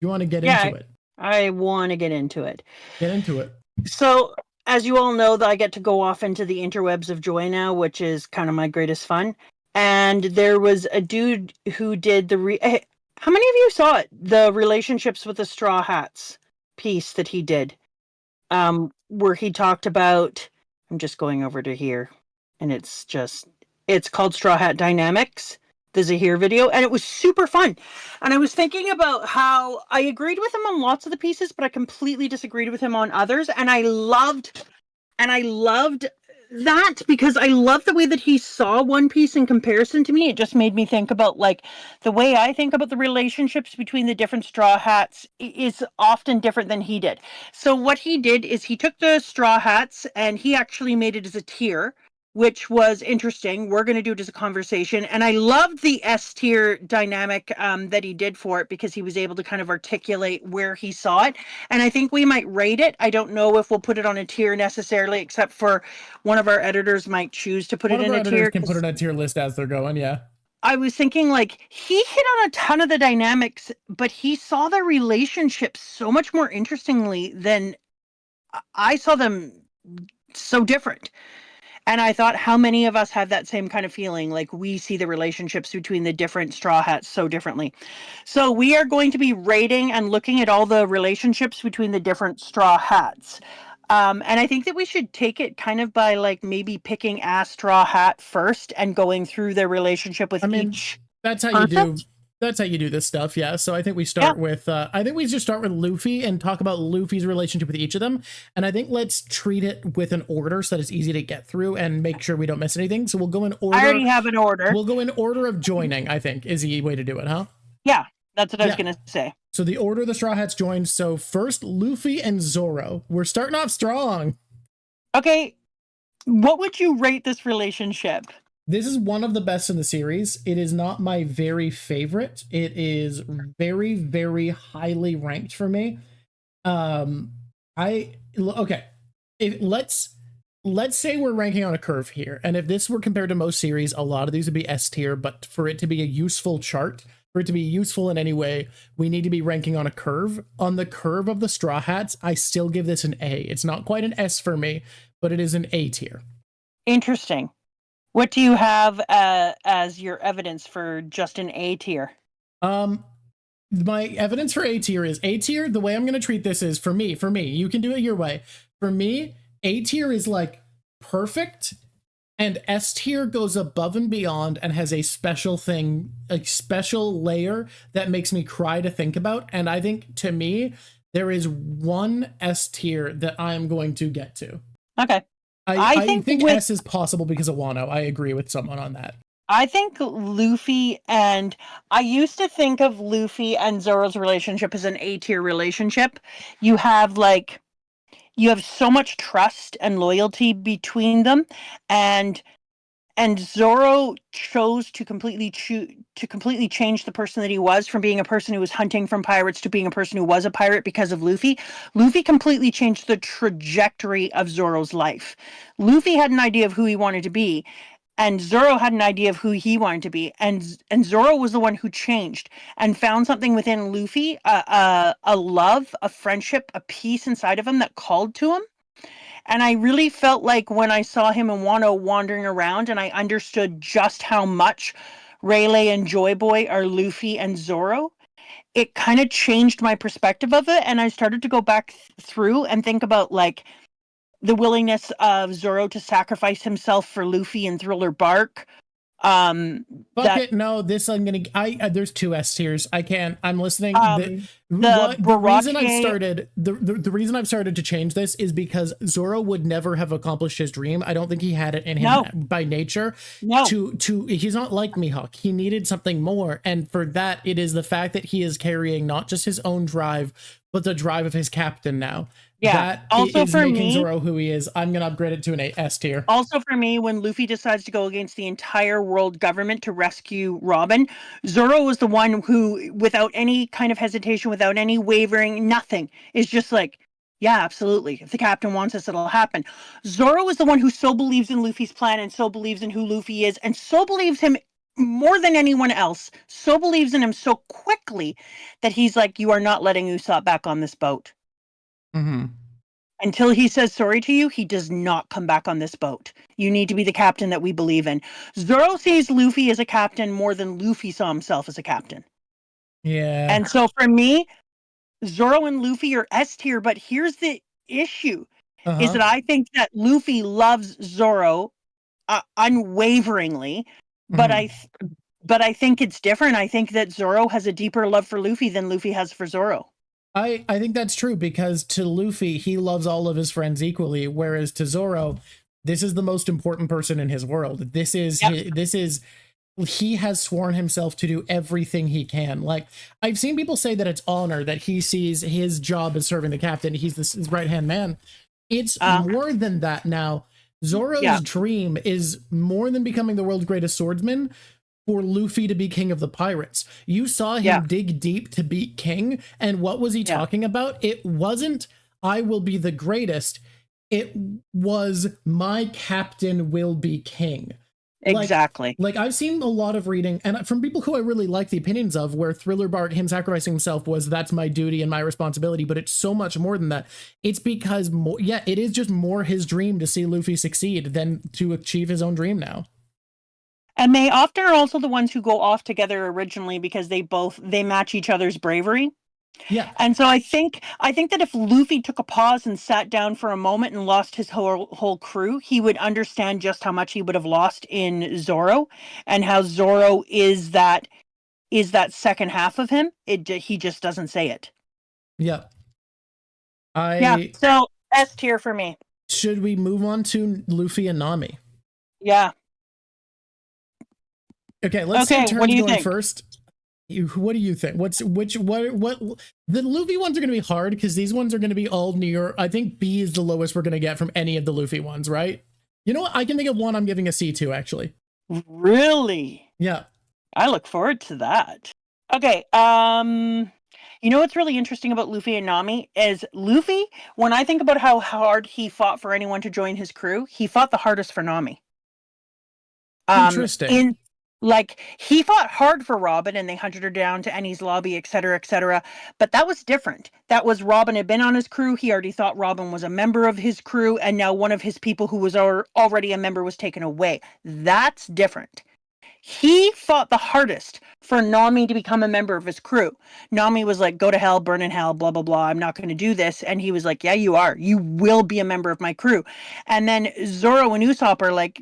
You want to get Yeah, into it? I want to get into it. Get into it. So, as you all know, that I get to go off into the interwebs of joy now, which is kind of my greatest fun. And there was a dude who did how many of you saw it? The relationships with the Straw Hats piece that he did, where he talked about. I'm just going over to here, and it's called Straw Hat Dynamics. The Zahir video, and it was super fun. And I was thinking about how I agreed with him on lots of the pieces, but I completely disagreed with him on others. And I loved that because I love the way that he saw One Piece in comparison to me. It just made me think about like the way I think about the relationships between the different Straw Hats is often different than he did. So what he did is he took the Straw Hats and he actually made it as a tier, which was interesting. We're going to do it as a conversation. And I loved the S tier dynamic that he did for it because he was able to kind of articulate where he saw it. And I think we might rate it. I don't know if we'll put it on a tier necessarily, except for one of our editors might choose to put One it of in our a editors tier. can put it on a tier list as they're going. Yeah. I was thinking like he hit on a ton of the dynamics, but he saw the relationships so much more interestingly than I saw them, so different. And I thought, how many of us have that same kind of feeling? Like we see the relationships between the different Straw Hats so differently. So we are going to be rating and looking at all the relationships between the different Straw Hats. And I think that we should take it kind of by like maybe picking a Straw Hat first and going through their relationship with each. That's how you do. That's how you do this stuff, yeah. So I think we start with. I think we just start with Luffy and talk about Luffy's relationship with each of them. And I think let's treat it with an order so that it's easy to get through and make sure we don't miss anything. So we'll go in order. I already have an order. We'll go in order of joining. I think is the way to do it, huh? Yeah, that's what I was gonna say. So the order the Straw Hats joined. So first, Luffy and Zoro. We're starting off strong. Okay, what would you rate this relationship? This is one of the best in the series. It is not my very favorite. It is very, very highly ranked for me. Okay. Let's say we're ranking on a curve here, and if this were compared to most series, a lot of these would be S tier. But for it to be a useful chart, for it to be useful in any way, we need to be ranking on a curve. On the curve of the Straw Hats, I still give this an A. It's not quite an S for me, but it is an A tier. Interesting. What do you have as your evidence for just an A tier? My evidence for A tier is A tier. The way I'm going to treat this is for me, you can do it your way. For me, A tier is like perfect, and S tier goes above and beyond and has a special thing, a special layer that makes me cry to think about. And I think to me, there is one S tier that I am going to get to. Okay. I think S is possible because of Wano. I agree with someone on that. I think Luffy and I used to think of Luffy and Zoro's relationship as an A tier relationship. You have so much trust and loyalty between them, and Zoro chose to completely change the person that he was, from being a person who was hunting from pirates to being a person who was a pirate because of Luffy. Luffy completely changed the trajectory of Zoro's life. Luffy had an idea of who he wanted to be, and Zoro had an idea of who he wanted to be, and Zoro was the one who changed and found something within Luffy, a love, a friendship, a peace inside of him that called to him. And I really felt like when I saw him and Wano wandering around, and I understood just how much Rayleigh and Joy Boy are Luffy and Zoro, it kind of changed my perspective of it. And I started to go back through and think about like the willingness of Zoro to sacrifice himself for Luffy and Thriller Bark. No, this I'm gonna. There's two S tiers. I can't. I'm listening. The reason I've started to change this is because Zoro would never have accomplished his dream. I don't think he had it in him by nature. No. He's not like Mihawk. He needed something more, and for that, it is the fact that he is carrying not just his own drive, but the drive of his captain now. Yeah. That also is for making me, Zoro who he is. I'm gonna upgrade it to an S tier. Also for me, when Luffy decides to go against the entire world government to rescue Robin, Zoro was the one who, without any kind of hesitation, without any wavering, nothing, is just like, yeah, absolutely. If the captain wants this, it'll happen. Zoro is the one who so believes in Luffy's plan and so believes in who Luffy is and so believes him more than anyone else, so believes in him so quickly that he's like, you are not letting Usopp back on this boat. Mm-hmm. Until he says sorry to you, he does not come back on this boat. You need to be the captain that we believe in. Zoro sees Luffy as a captain more than Luffy saw himself as a captain. Yeah. And so for me, Zoro and Luffy are S tier, but here's the issue, is that I think that Luffy loves Zoro unwaveringly, but I think it's different. I think that Zoro has a deeper love for Luffy than Luffy has for Zoro. I think that's true, because to Luffy, he loves all of his friends equally, whereas to Zoro, this is the most important person in his world. This is he has sworn himself to do everything he can. Like, I've seen people say that it's honor, that he sees his job as serving the captain. He's his right-hand man. It's more than that now. Zoro's dream is more than becoming the world's greatest swordsman, for Luffy to be king of the pirates. You saw him dig deep to beat King, and what was he talking about? It wasn't, I will be the greatest. It was, my captain will be king. Exactly. Like I've seen a lot of reading, and from people who I really like the opinions of, where Thriller Bark, him sacrificing himself, was that's my duty and my responsibility, but it's so much more than that. It's because, it is just more his dream to see Luffy succeed than to achieve his own dream now. And they often are also the ones who go off together originally because they match each other's bravery. Yeah. And so I think that if Luffy took a pause and sat down for a moment and lost his whole crew, he would understand just how much he would have lost in Zoro, and how Zoro is that second half of him. He just doesn't say it. Yeah. So S tier for me. Should we move on to Luffy and Nami? Yeah. Okay, let's see turns going think? first. What do you think? What the Luffy ones are going to be hard, because these ones are going to be all near. I think B is the lowest we're going to get from any of the Luffy ones, right? You know what? I can think of one I'm giving a C to, actually. Really? Yeah. I look forward to that. Okay, you know what's really interesting about Luffy and Nami is Luffy, when I think about how hard he fought for anyone to join his crew, he fought the hardest for Nami. Interesting. He fought hard for Robin, and they hunted her down to Ennie's lobby, etc., etc. But that was different. That was, Robin had been on his crew. He already thought Robin was a member of his crew, and now one of his people who was already a member was taken away. That's different. He fought the hardest for Nami to become a member of his crew. Nami was like, go to hell, burn in hell, blah, blah, blah. I'm not going to do this. And he was like, yeah, you are. You will be a member of my crew. And then Zoro and Usopp are like,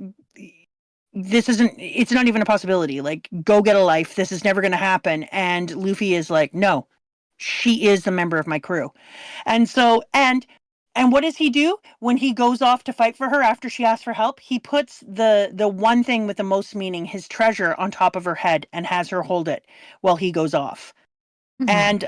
it's not even a possibility. Like, go get a life. This is never going to happen. And Luffy is like, no, she is the member of my crew. And so, and what does he do when he goes off to fight for her after she asks for help? He puts the one thing with the most meaning, his treasure, on top of her head and has her hold it while he goes off. And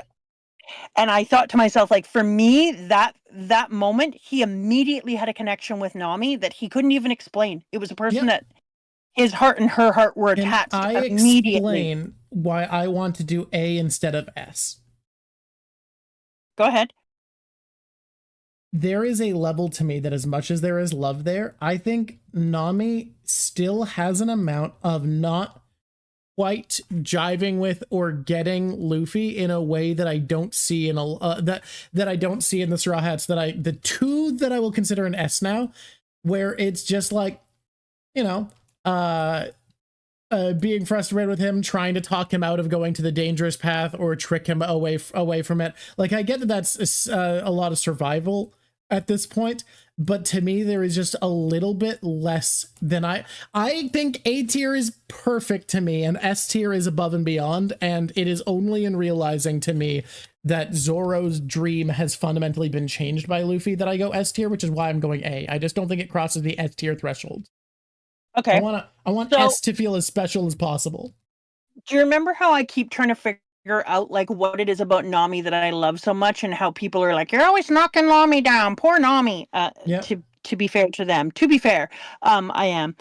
I thought to myself, like, for me, that moment, he immediately had a connection with Nami that he couldn't even explain. It was a person that his heart and her heart were attached immediately. Explain why I want to do A instead of S. Go ahead. There is a level to me that, as much as there is love there, I think Nami still has an amount of not quite jiving with or getting Luffy in a way that I don't see in that I don't see in the Straw Hats, the two that I will consider an S now, where it's just like, being frustrated with him, trying to talk him out of going to the dangerous path or trick him away from it. Like, I get that that's a lot of survival at this point, but to me, there is just a little bit less than I think A tier is perfect to me, and S tier is above and beyond. And it is only in realizing to me that Zoro's dream has fundamentally been changed by Luffy that I go S tier, which is why I'm going A. I just don't think it crosses the S tier threshold. Okay. I want S to feel as special as possible. Do you remember how I keep trying to figure out, like, what it is about Nami that I love so much, and how people are like, you're always knocking Nami down, poor Nami? To be fair to them, I am.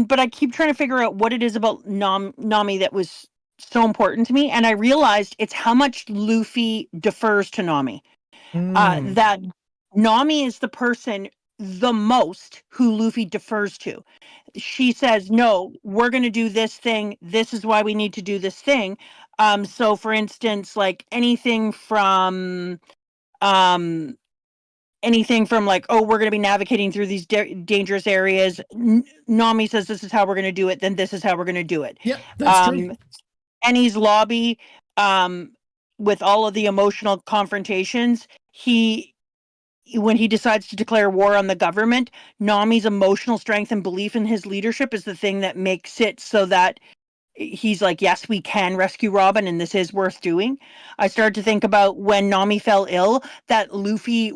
But I keep trying to figure out what it is about Nami that was so important to me, and I realized it's how much Luffy defers to Nami. That Nami is the person the most who Luffy defers to. She says, no, we're going to do this thing. This is why we need to do this thing. So for instance, like anything from like, oh, we're going to be navigating through these dangerous areas. Nami says, this is how we're going to do it. Then this is how we're going to do it. Yep, that's true. Eni's lobby, with all of the emotional confrontations, when he decides to declare war on the government, Nami's emotional strength and belief in his leadership is the thing that makes it so that he's like, yes, we can rescue Robin and this is worth doing. I started to think about when Nami fell ill, that Luffy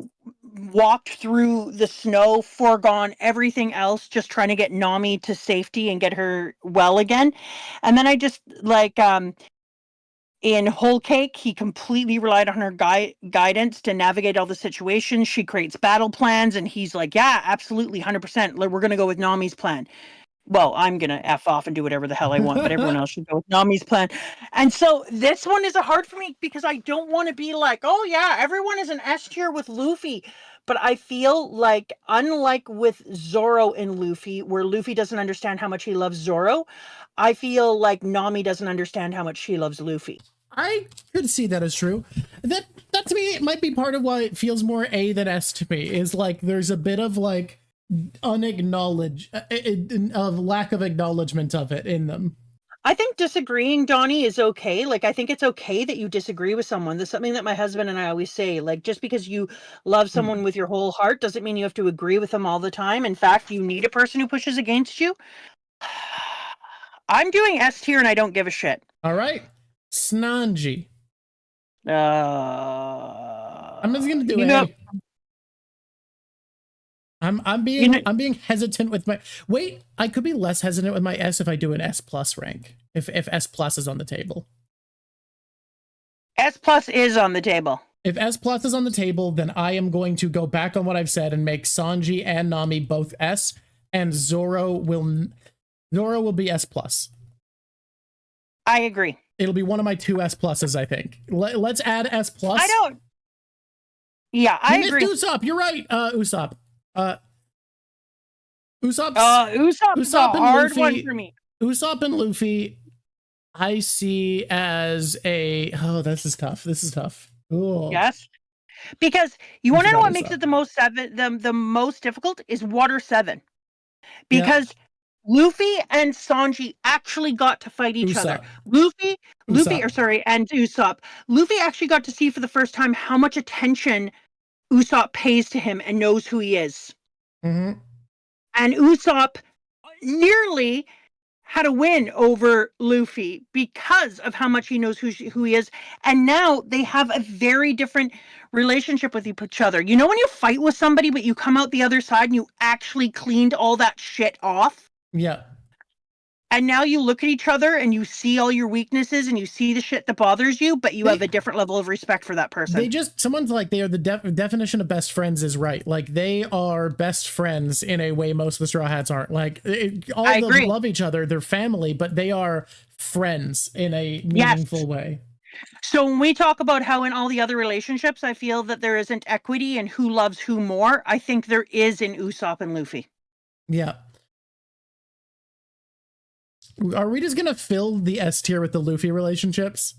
walked through the snow, foregone everything else, just trying to get Nami to safety and get her well again. And then I just like, in Whole Cake, he completely relied on her guidance to navigate all the situations. She creates battle plans, and he's like, yeah, absolutely, 100%. We're going to go with Nami's plan. Well, I'm going to F off and do whatever the hell I want, but everyone else should go with Nami's plan. And so this one is hard for me because I don't want to be like, oh, yeah, everyone is an S tier with Luffy. But I feel like, unlike with Zoro and Luffy, where Luffy doesn't understand how much he loves Zoro, I feel like Nami doesn't understand how much she loves Luffy. I could see that as true. That to me, it might be part of why it feels more A than S to me, is like there's a bit of like unacknowledged, of lack of acknowledgement of it in them. I think disagreeing, Donnie, is okay. Like, I think it's okay that you disagree with someone. That's something that my husband and I always say. Like, just because you love someone with your whole heart doesn't mean you have to agree with them all the time. In fact, you need a person who pushes against you. I'm doing S tier and I don't give a shit. All right. Snanji. I'm just gonna do A. I'm being hesitant with my I could be less hesitant with my S if I do an S plus rank. If S plus is on the table. S plus is on the table. If S plus is on the table, then I am going to go back on what I've said and make Sanji and Nami both S, and Zoro will be S plus. I agree. It'll be one of my 2 S pluses, I think. Let's add S plus. I don't. Yeah, I agree. Usopp, you're right. Usopp. Usopp's a hard one for me. Usopp and Luffy, I see as a. Oh, this is tough. Ooh. Yes, because you want to know what makes it the most difficult is Water 7, because. Yeah. Luffy and Sanji actually got to fight each other. Luffy, and Usopp. Luffy actually got to see for the first time how much attention Usopp pays to him and knows who he is. Mm-hmm. And Usopp nearly had a win over Luffy because of how much he knows who he is. And now they have a very different relationship with each other. You know when you fight with somebody, but you come out the other side and you actually cleaned all that shit off? Yeah. And now you look at each other and you see all your weaknesses and you see the shit that bothers you, but you have a different level of respect for that person. Someone's like, they are the definition of best friends is right. Like they are best friends in a way most of the Straw Hats aren't. Like all of them love each other. They're family, but they are friends in a meaningful way. So when we talk about how in all the other relationships, I feel that there isn't equity in who loves who more, I think there is in Usopp and Luffy. Yeah. Are we just gonna fill the S tier with the Luffy relationships?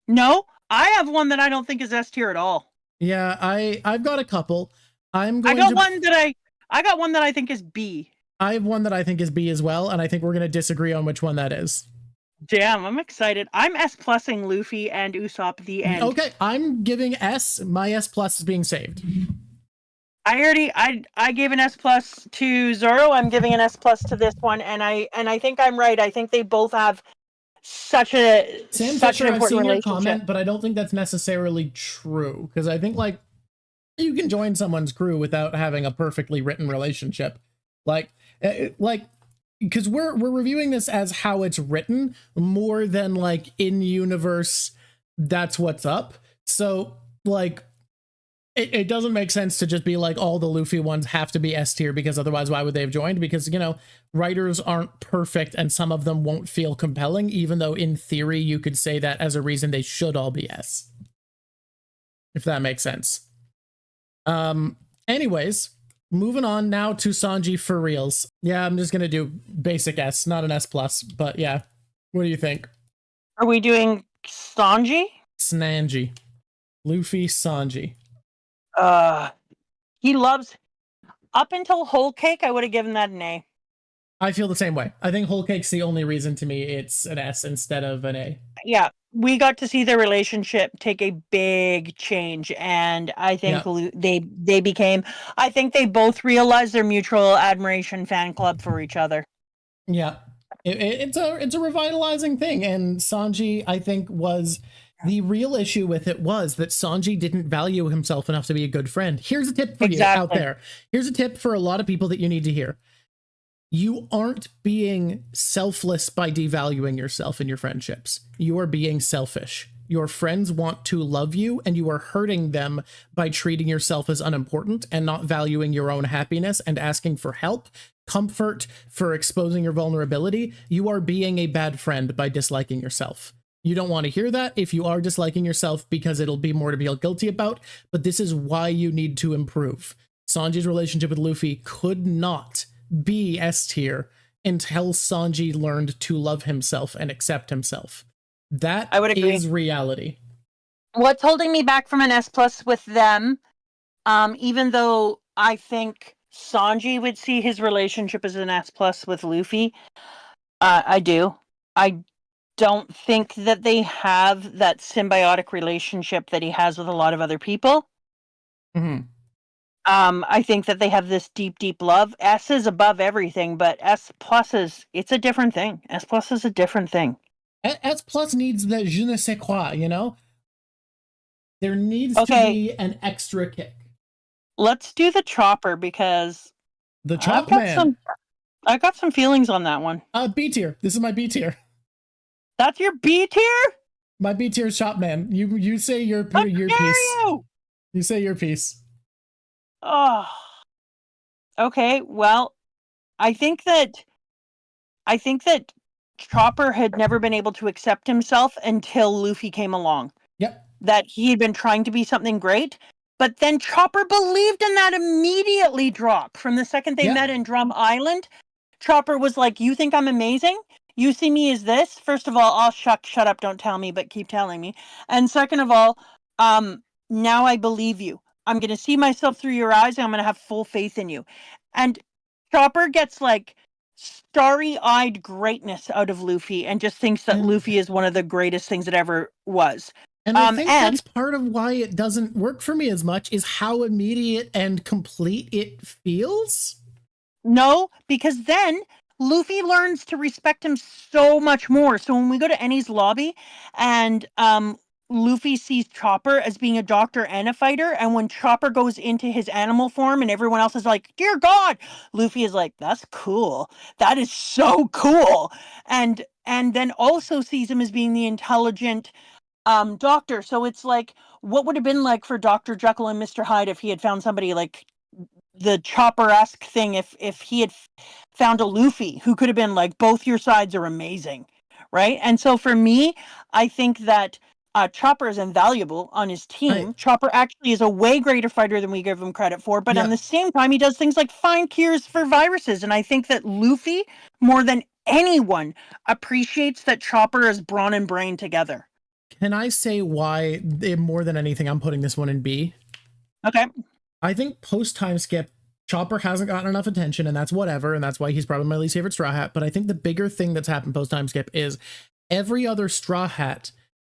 No, I have one that I don't think is S tier at all. Yeah, I've got a couple. I got one that I think is B. I have one that I think is B as well, and I think we're gonna disagree on which one that is. Damn, I'm excited. I'm S plusing Luffy and Usopp the end. Okay, I'm giving S. My S plus is being saved. I gave an S plus to Zoro. I'm giving an S plus to this one, and I think I'm right. I think they both have such an important I've seen relationship. Your comment, but I don't think that's necessarily true, because I think like you can join someone's crew without having a perfectly written relationship, like because we're reviewing this as how it's written more than like in universe. That's what's up. So like. It doesn't make sense to just be like all the Luffy ones have to be S tier, because otherwise why would they have joined? Because, you know, writers aren't perfect and some of them won't feel compelling, even though in theory you could say that as a reason they should all be S. If that makes sense. Anyways, Moving on now to Sanji for reals. Yeah, I'm just gonna do basic S, not an S plus, but yeah. What do you think? Are we doing Sanji? Snanji. Luffy Sanji. He loves, up until Whole Cake, I would have given that an A. I feel the same way. I think Whole Cake's the only reason to me it's an S instead of an A. Yeah, we got to see their relationship take a big change, and I think they became. I think they both realized their mutual admiration fan club for each other. Yeah, it's a revitalizing thing, and Sanji, I think, was the real issue with it was that Sanji didn't value himself enough to be a good friend. Here's a tip for you out there. Here's a tip for a lot of people that you need to hear. You aren't being selfless by devaluing yourself in your friendships. You are being selfish. Your friends want to love you, and you are hurting them by treating yourself as unimportant and not valuing your own happiness and asking for help, comfort, for exposing your vulnerability. You are being a bad friend by disliking yourself. You don't want to hear that if you are disliking yourself, because it'll be more to feel guilty about, but this is why you need to improve. Sanji's relationship with Luffy could not be S tier until Sanji learned to love himself and accept himself. That I would agree. is reality. What's holding me back from an S plus with them, even though I think Sanji would see his relationship as an S plus with Luffy, I do. I don't think that they have that symbiotic relationship that he has with a lot of other people. Mm-hmm. I think that they have this deep, deep love. S is above everything, but S plus it's a different thing. S plus is a different thing. S plus needs the je ne sais quoi, you know? There needs to be an extra kick. Let's do the chopper, because the chop man. I got some feelings on that one. B tier. This is my B tier. That's your B tier? My B tier is chop man. You say your piece. You say your piece. Oh, okay. Well, I think that Chopper had never been able to accept himself until Luffy came along. Yep. That he had been trying to be something great, but then Chopper believed in that immediately. Drawk, from the second they met in Drum Island, Chopper was like, "You think I'm amazing? You see me as this? First of all, I'll shut up, don't tell me, but keep telling me. And second of all, now I believe you. I'm going to see myself through your eyes, and I'm going to have full faith in you." And Chopper gets like starry-eyed greatness out of Luffy and just thinks that Luffy is one of the greatest things that ever was. And I think that's part of why it doesn't work for me as much, is how immediate and complete it feels. No, because then Luffy learns to respect him so much more. So when we go to Enies lobby and Luffy sees Chopper as being a doctor and a fighter, and when Chopper goes into his animal form and everyone else is like, "Dear God," Luffy is like, "That's cool. That is so cool." And then also sees him as being the intelligent doctor. So it's like, what would have been like for Dr. Jekyll and Mr. Hyde if he had found somebody like the Chopper-esque thing, if he had found a Luffy who could have been like, both your sides are amazing, right? And so for me, I think that Chopper is invaluable on his team. Chopper actually is a way greater fighter than we give him credit for, but on the same time, he does things like find cures for viruses. And I think that Luffy, more than anyone, appreciates that Chopper is brawn and brain together. Can I say why, more than anything, I'm putting this one in B? Okay. I think post time skip, Chopper hasn't gotten enough attention, and that's whatever, and that's why he's probably my least favorite Straw Hat. But I think the bigger thing that's happened post time skip is every other Straw Hat,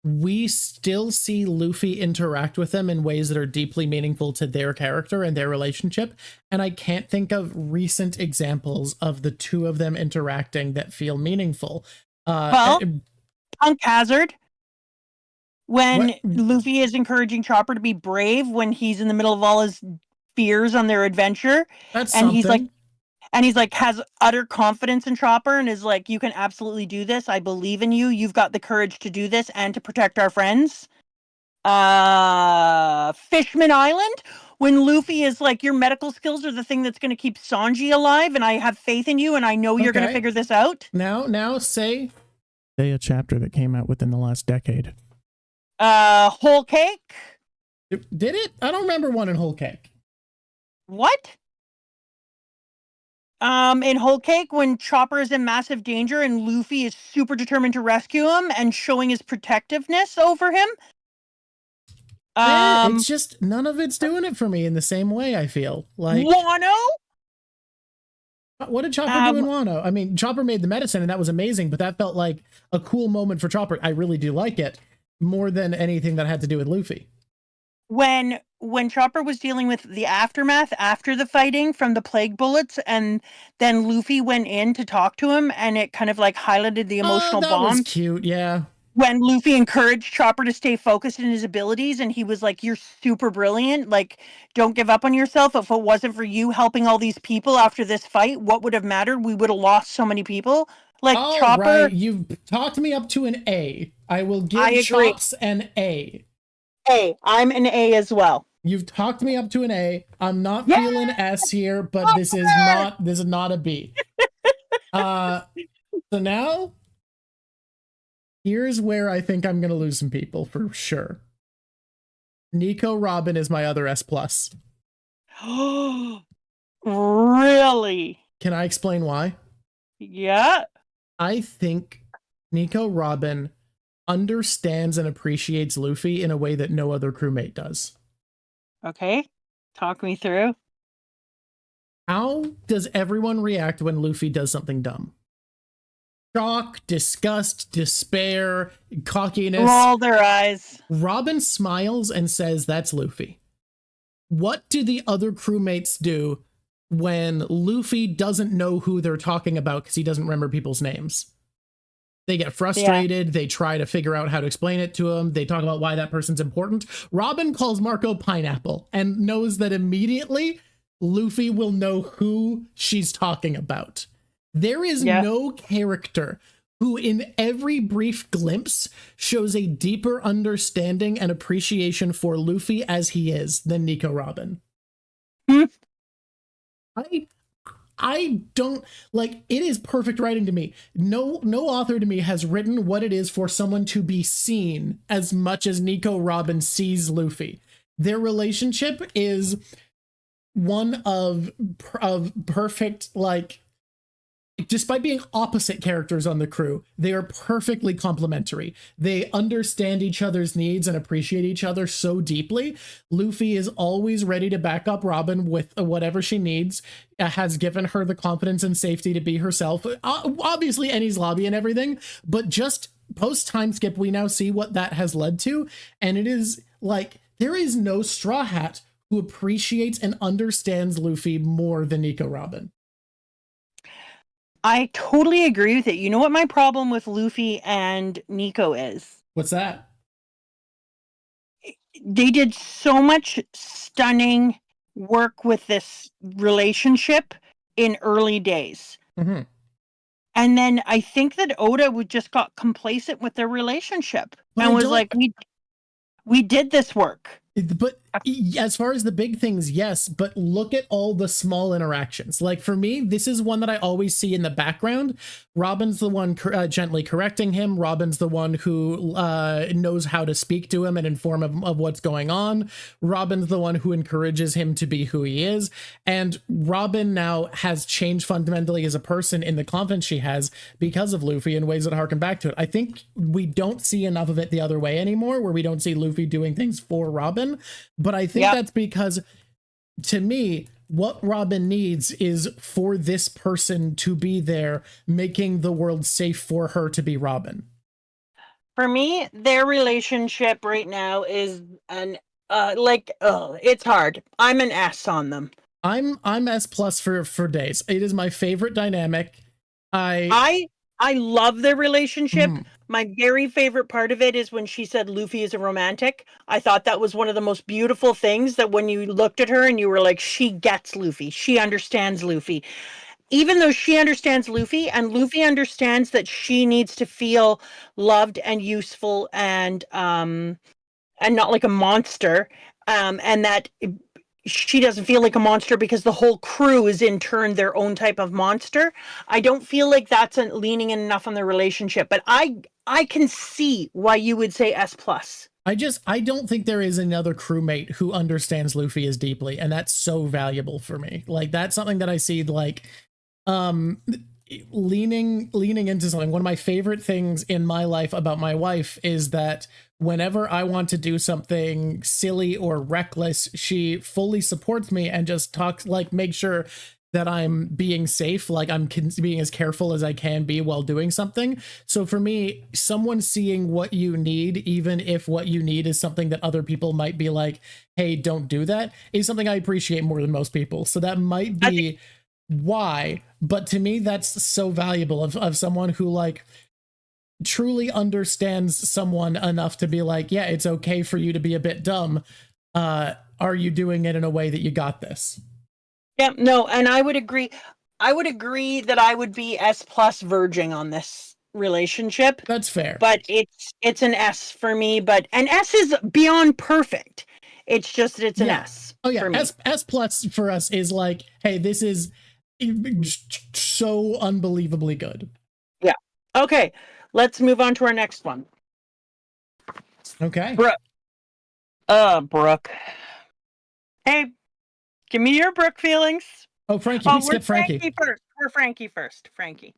we still see Luffy interact with them in ways that are deeply meaningful to their character and their relationship. And I can't think of recent examples of the two of them interacting that feel meaningful. Punk Hazard. When Luffy is encouraging Chopper to be brave when he's in the middle of all his fears on their adventure. That's and something. he's like has utter confidence in Chopper and is like, "You can absolutely do this. I believe in you. You've got the courage to do this and to protect our friends." Fishman Island, when Luffy is like, "Your medical skills are the thing that's going to keep Sanji alive, and I have faith in you, and I know you're going to figure this out." Now say a chapter that came out within the last decade. Whole Cake? Did it? I don't remember one in Whole Cake. What? In Whole Cake, when Chopper is in massive danger and Luffy is super determined to rescue him and showing his protectiveness over him. It's just none of it's doing it for me in the same way. I feel like Wano. What did Chopper do in Wano? I mean, Chopper made the medicine and that was amazing, but that felt like a cool moment for Chopper. I really do like it more than anything that had to do with Luffy. When Chopper was dealing with the aftermath after the fighting from the plague bullets, and then Luffy went in to talk to him, and it kind of like highlighted the emotional bond. That was cute, yeah. When Luffy encouraged Chopper to stay focused in his abilities, and he was like, "You're super brilliant. Like, don't give up on yourself. If it wasn't for you helping all these people after this fight, what would have mattered? We would have lost so many people." Like, Chopper. Right. You've talked me up to an A. I will give Chops an A. I'm an A as well. You've talked me up to an A. I'm not feeling S here, but this is not a B. So now here's where I think I'm gonna lose some people for sure. Nico Robin is my other S+. Really? Can I explain why? Yeah. I think Nico Robin understands and appreciates Luffy in a way that no other crewmate does. Okay. Talk me through. How does everyone react when Luffy does something dumb? Shock, disgust, despair, cockiness. Roll their eyes. Robin smiles and says, "That's Luffy." What do the other crewmates do when Luffy doesn't know who they're talking about because he doesn't remember people's names? They get frustrated. Yeah. They try to figure out how to explain it to him. They talk about why that person's important. Robin calls Marco Pineapple and knows that immediately Luffy will know who she's talking about. There is no character who in every brief glimpse shows a deeper understanding and appreciation for Luffy as he is than Nico Robin. I don't like it. Is perfect writing to me. No author to me has written what it is for someone to be seen as much as Nico Robin sees Luffy. Their relationship is one of perfect, like, despite being opposite characters on the crew, they are perfectly complementary. They understand each other's needs and appreciate each other so deeply. Luffy is always ready to back up Robin with whatever she needs, has given her the confidence and safety to be herself. Obviously, Enies Lobby and everything, but just post time skip, we now see what that has led to. And it is like, there is no Straw Hat who appreciates and understands Luffy more than Nico Robin. I totally agree with it. You know what my problem with Luffy and Nico is? What's that? They did so much stunning work with this relationship in early days. Mm-hmm. And then I think that Oda just got complacent with their relationship and was like, we did this work. But as far as the big things, yes, but look at all the small interactions. Like for me, this is one that I always see in the background. Robin's the one gently correcting him. Robin's the one who knows how to speak to him and inform him of what's going on. Robin's the one who encourages him to be who he is. And Robin now has changed fundamentally as a person in the confidence she has because of Luffy in ways that harken back to it. I think we don't see enough of it the other way anymore, where we don't see Luffy doing things for Robin. But I think that's because, to me, what Robin needs is for this person to be there, making the world safe for her to be Robin. For me, their relationship right now is it's hard. I'm an S on them. I'm S+ for days. It is my favorite dynamic. I love their relationship. My very favorite part of it is when she said Luffy is a romantic. I thought that was one of the most beautiful things, that when you looked at her and you were like, she gets Luffy. She understands Luffy. Even though she understands Luffy, and Luffy understands that she needs to feel loved and useful and not like a monster, and that she doesn't feel like a monster because the whole crew is in turn their own type of monster. I don't feel like that's leaning in enough on the relationship, but I can see why you would say S+. I don't think there is another crewmate who understands Luffy as deeply, and that's so valuable for me. Like, that's something that I see, like, um leaning into something, one of my favorite things in my life about my wife is that whenever I want to do something silly or reckless, she fully supports me and just talks, like, make sure that I'm being safe, like I'm being as careful as I can be while doing something. So for me, someone seeing what you need, even if what you need is something that other people might be like, hey, don't do that, is something I appreciate more than most people. So that might I think be why, but to me that's so valuable of someone who like truly understands someone enough to be like, yeah, it's okay for you to be a bit dumb. Are you doing it in a way that you got this? yeah, no, and I would agree. I would agree that I would be S plus verging on this relationship, That's fair. but it's an S for me. But an S is beyond perfect. It's just that it's an Yeah. S Oh yeah, for me. S plus for us is like, hey, this is so unbelievably good. Yeah. Okay, let's move on to our next one. Okay. Brooke. Brooke. Hey, give me your Brooke feelings. Oh, Frankie, we Oh, we're skipped Frankie. Frankie first. We're Frankie first. Frankie.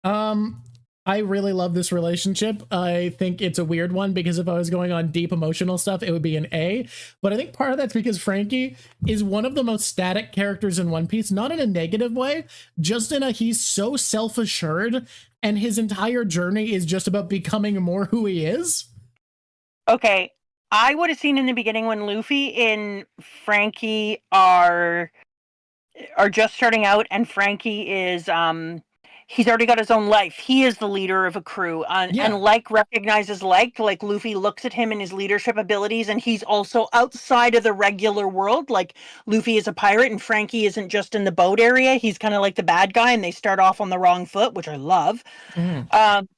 Um, I really love this relationship. I think it's a weird one because if I was going on deep emotional stuff, it would be an A. But I think part of that's because Frankie is one of the most static characters in One Piece, not in a negative way, just in a he's so self-assured and his entire journey is just about becoming more who he is. Okay, I would have seen in the beginning when Luffy and Frankie are just starting out, and Frankie is he's already got his own life. He is the leader of a crew, and Yeah. like recognizes like Luffy looks at him and his leadership abilities, and he's also outside of the regular world. Like Luffy is a pirate, and Frankie isn't just in the boat area. He's kind of like the bad guy, and they start off on the wrong foot, which I love. Mhm. Um,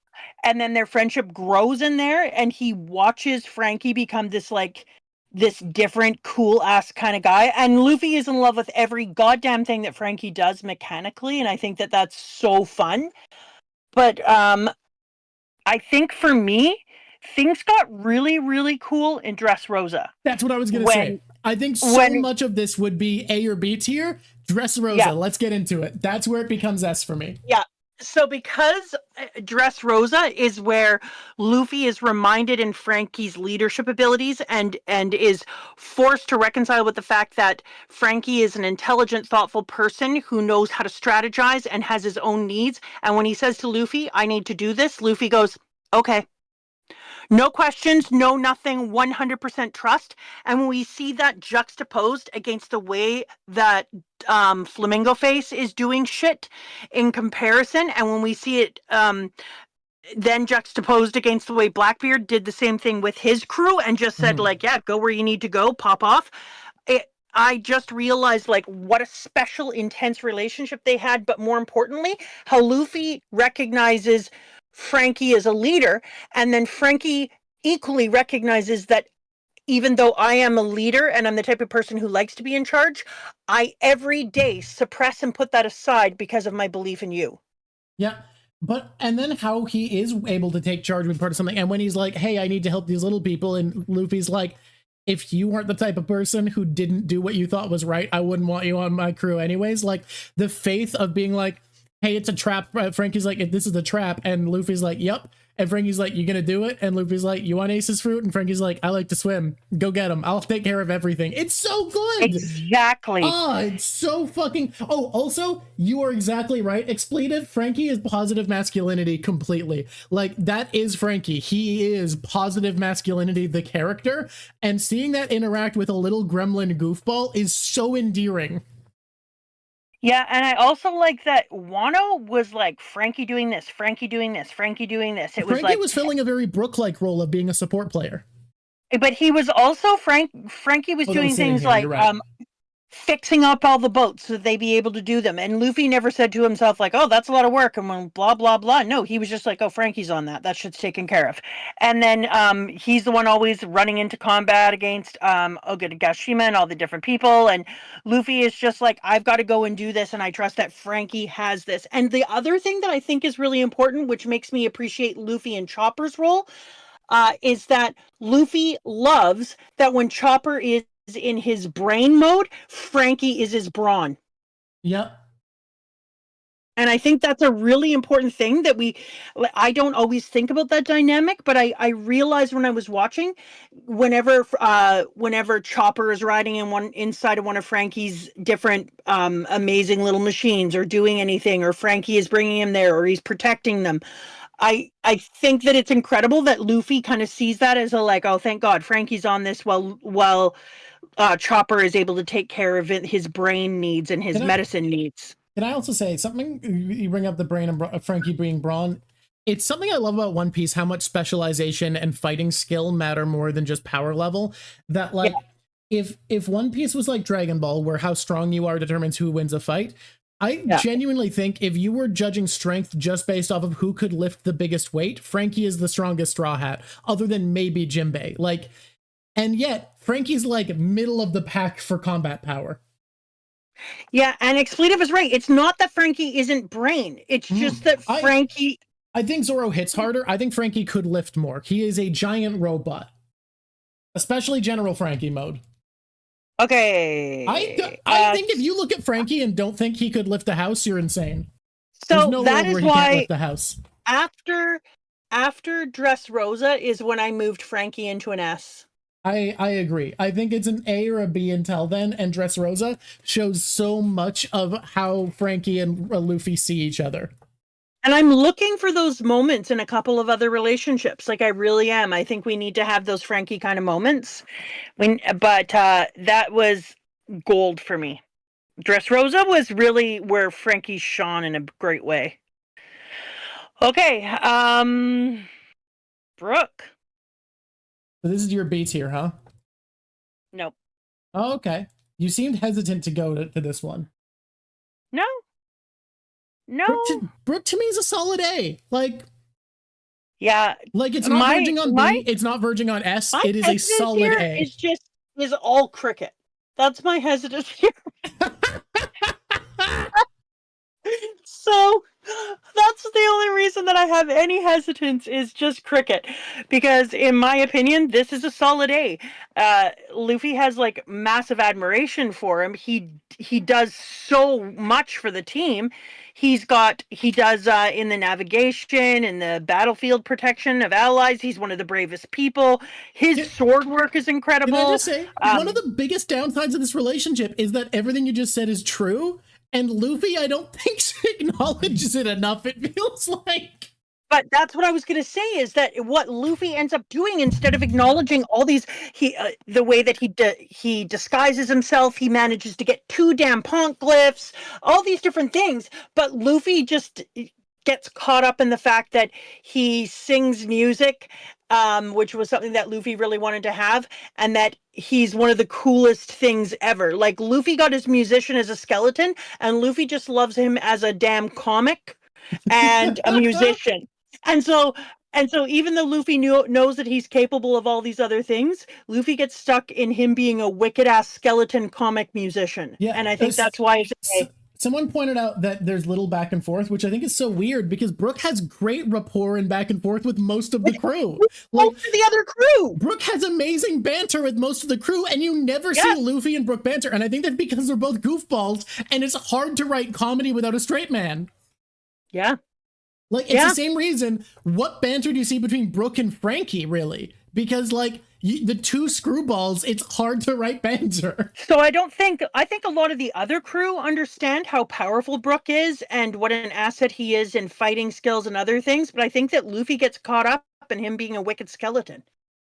and then their friendship grows in there, and he watches Frankie become this different cool ass kind of guy, and Luffy is in love with every goddamn thing that Frankie does mechanically, and I think that that's so fun. But I think for me, things got really cool in Dressrosa. That's what I was going to say. when I think so when much of this would be A or B tier. yeah, Dressrosa, let's get into it. That's where it becomes S for me. yeah. So because Dressrosa is where Luffy is reminded in Frankie's leadership abilities, and is forced to reconcile with the fact that Frankie is an intelligent, thoughtful person who knows how to strategize and has his own needs. And when he says to Luffy, I need to do this, Luffy goes, okay. No questions, no nothing, 100% trust. And when we see that juxtaposed against the way that Flamingo Face is doing shit in comparison, and when we see it then juxtaposed against the way Blackbeard did the same thing with his crew and just said, Mhm. like, yeah, go where you need to go, pop off. I just realized like what a special, intense relationship they had, but more importantly, how Luffy recognizes Frankie as a leader, and then Frankie equally recognizes that even though I am a leader and I'm the type of person who likes to be in charge, I every day suppress and put that aside because of my belief in you. Yeah. But, and then how he is able to take charge with part of something. And when he's like, hey, I need to help these little people. And Luffy's like, if you weren't the type of person who didn't do what you thought was right, I wouldn't want you on my crew anyways. Like the faith of being like, hey, it's a trap. Frankie's like, this is a trap. And Luffy's like, yep. And Frankie's like, you gonna do it? And Luffy's like, you want Ace's fruit? And Frankie's like, I like to swim. Go get him. I'll take care of everything. It's so good. Exactly. Ah, it's so fucking. Oh, also, you are exactly right. Expletive. Frankie is positive masculinity completely. Like, that is Frankie. He is positive masculinity, the character. And seeing that interact with a little gremlin goofball is so endearing. Yeah, and I also like that Wano was like Frankie doing this, Frankie doing this, Frankie doing this. It was Frankie like, was filling a very Brook-like role of being a support player. but he was also Frankie was Oh, that was doing sitting things here. You're like right. fixing up all the boats so that they be able to do them. And Luffy never said to himself like, "Oh, that's a lot of work," and when blah blah blah. No, he was just like, "Oh, Frankie's on that. That shit's taken care of." And then he's the one always running into combat against Ogashima and all the different people. And Luffy is just like, "I've got to go and do this, and I trust that Frankie has this." And the other thing that I think is really important, which makes me appreciate Luffy and Chopper's role, is that Luffy loves that when Chopper is in his brain mode, Frankie is his brawn. Yep. And I think that's a really important thing that I don't always think about that dynamic, but I realized when I was watching, whenever Chopper is riding inside of one of Frankie's different amazing little machines or doing anything, or Frankie is bringing him there, or he's protecting them. I think that it's incredible that Luffy kind of sees that as a like, oh, thank God Frankie's on this while Chopper is able to take care of his brain needs and his medicine needs. Can I also say something? You bring up the brain of Frankie being brawn. It's something I love about One Piece, how much specialization and fighting skill matter more than just power level. That like, if One Piece was like Dragon Ball, where how strong you are determines who wins a fight, I genuinely think if you were judging strength just based off of who could lift the biggest weight, Frankie is the strongest Straw Hat, other than maybe Jinbei. Like, and yet Frankie's like middle of the pack for combat power. Yeah, and Expletive is right. It's not that Frankie isn't brain. It's just that Frankie... I think Zoro hits harder. I think Frankie could lift more. He is a giant robot. Especially General Frankie mode. Okay. I think if you look at Frankie and don't think he could lift a house, you're insane. So no that is why can't lift the house. After Dressrosa is when I moved Frankie into an S. I agree. I think it's an A or a B until then, and Dressrosa shows so much of how Frankie and Luffy see each other. And I'm looking for those moments in a couple of other relationships. Like I really am. I think we need to have those Frankie kind of moments. But that was gold for me. Dressrosa was really where Frankie shone in a great way. Okay. Brooke. So this is your B tier, huh? Nope. Oh, okay. You seemed hesitant to go to this one. No. Brooke to me is a solid A. Like, yeah. Like it's not verging on B. It's not verging on S. It is a solid A. It's just is all cricket. That's my hesitance here. So that's the only reason that I have any hesitance is just cricket, because in my opinion this is a solid A. Luffy has like massive admiration for him. He does so much for the team. He does in the navigation, in the battlefield protection of allies. He's one of the bravest people. His sword work is incredible. Can I just say, one of the biggest downsides of this relationship is that everything you just said is true. And Luffy, I don't think acknowledges it enough, it feels like. But that's what I was going to say, is that what Luffy ends up doing, instead of acknowledging all these, the way that he disguises himself, he manages to get 2 damn poneglyphs, all these different things. But Luffy just gets caught up in the fact that he sings music, which was something that Luffy really wanted to have, and that he's one of the coolest things ever. Like, Luffy got his musician as a skeleton, and Luffy just loves him as a damn comic and a musician. And so even though Luffy knows that he's capable of all these other things, Luffy gets stuck in him being a wicked-ass skeleton comic musician. Yeah, and I think that's why it's A. Someone pointed out that there's little back and forth, which I think is so weird, because Brooke has great rapport and back and forth with most of the crew. Like the other crew. Brooke has amazing banter with most of the crew, and you never see Luffy and Brooke banter. And I think that's because they're both goofballs, and it's hard to write comedy without a straight man. Yeah. Like, it's the same reason. What banter do you see between Brooke and Frankie, really? Because, like, the 2 screwballs, it's hard to write banter. So I think a lot of the other crew understand how powerful Brooke is and what an asset he is in fighting skills and other things, but I think that Luffy gets caught up in him being a wicked skeleton.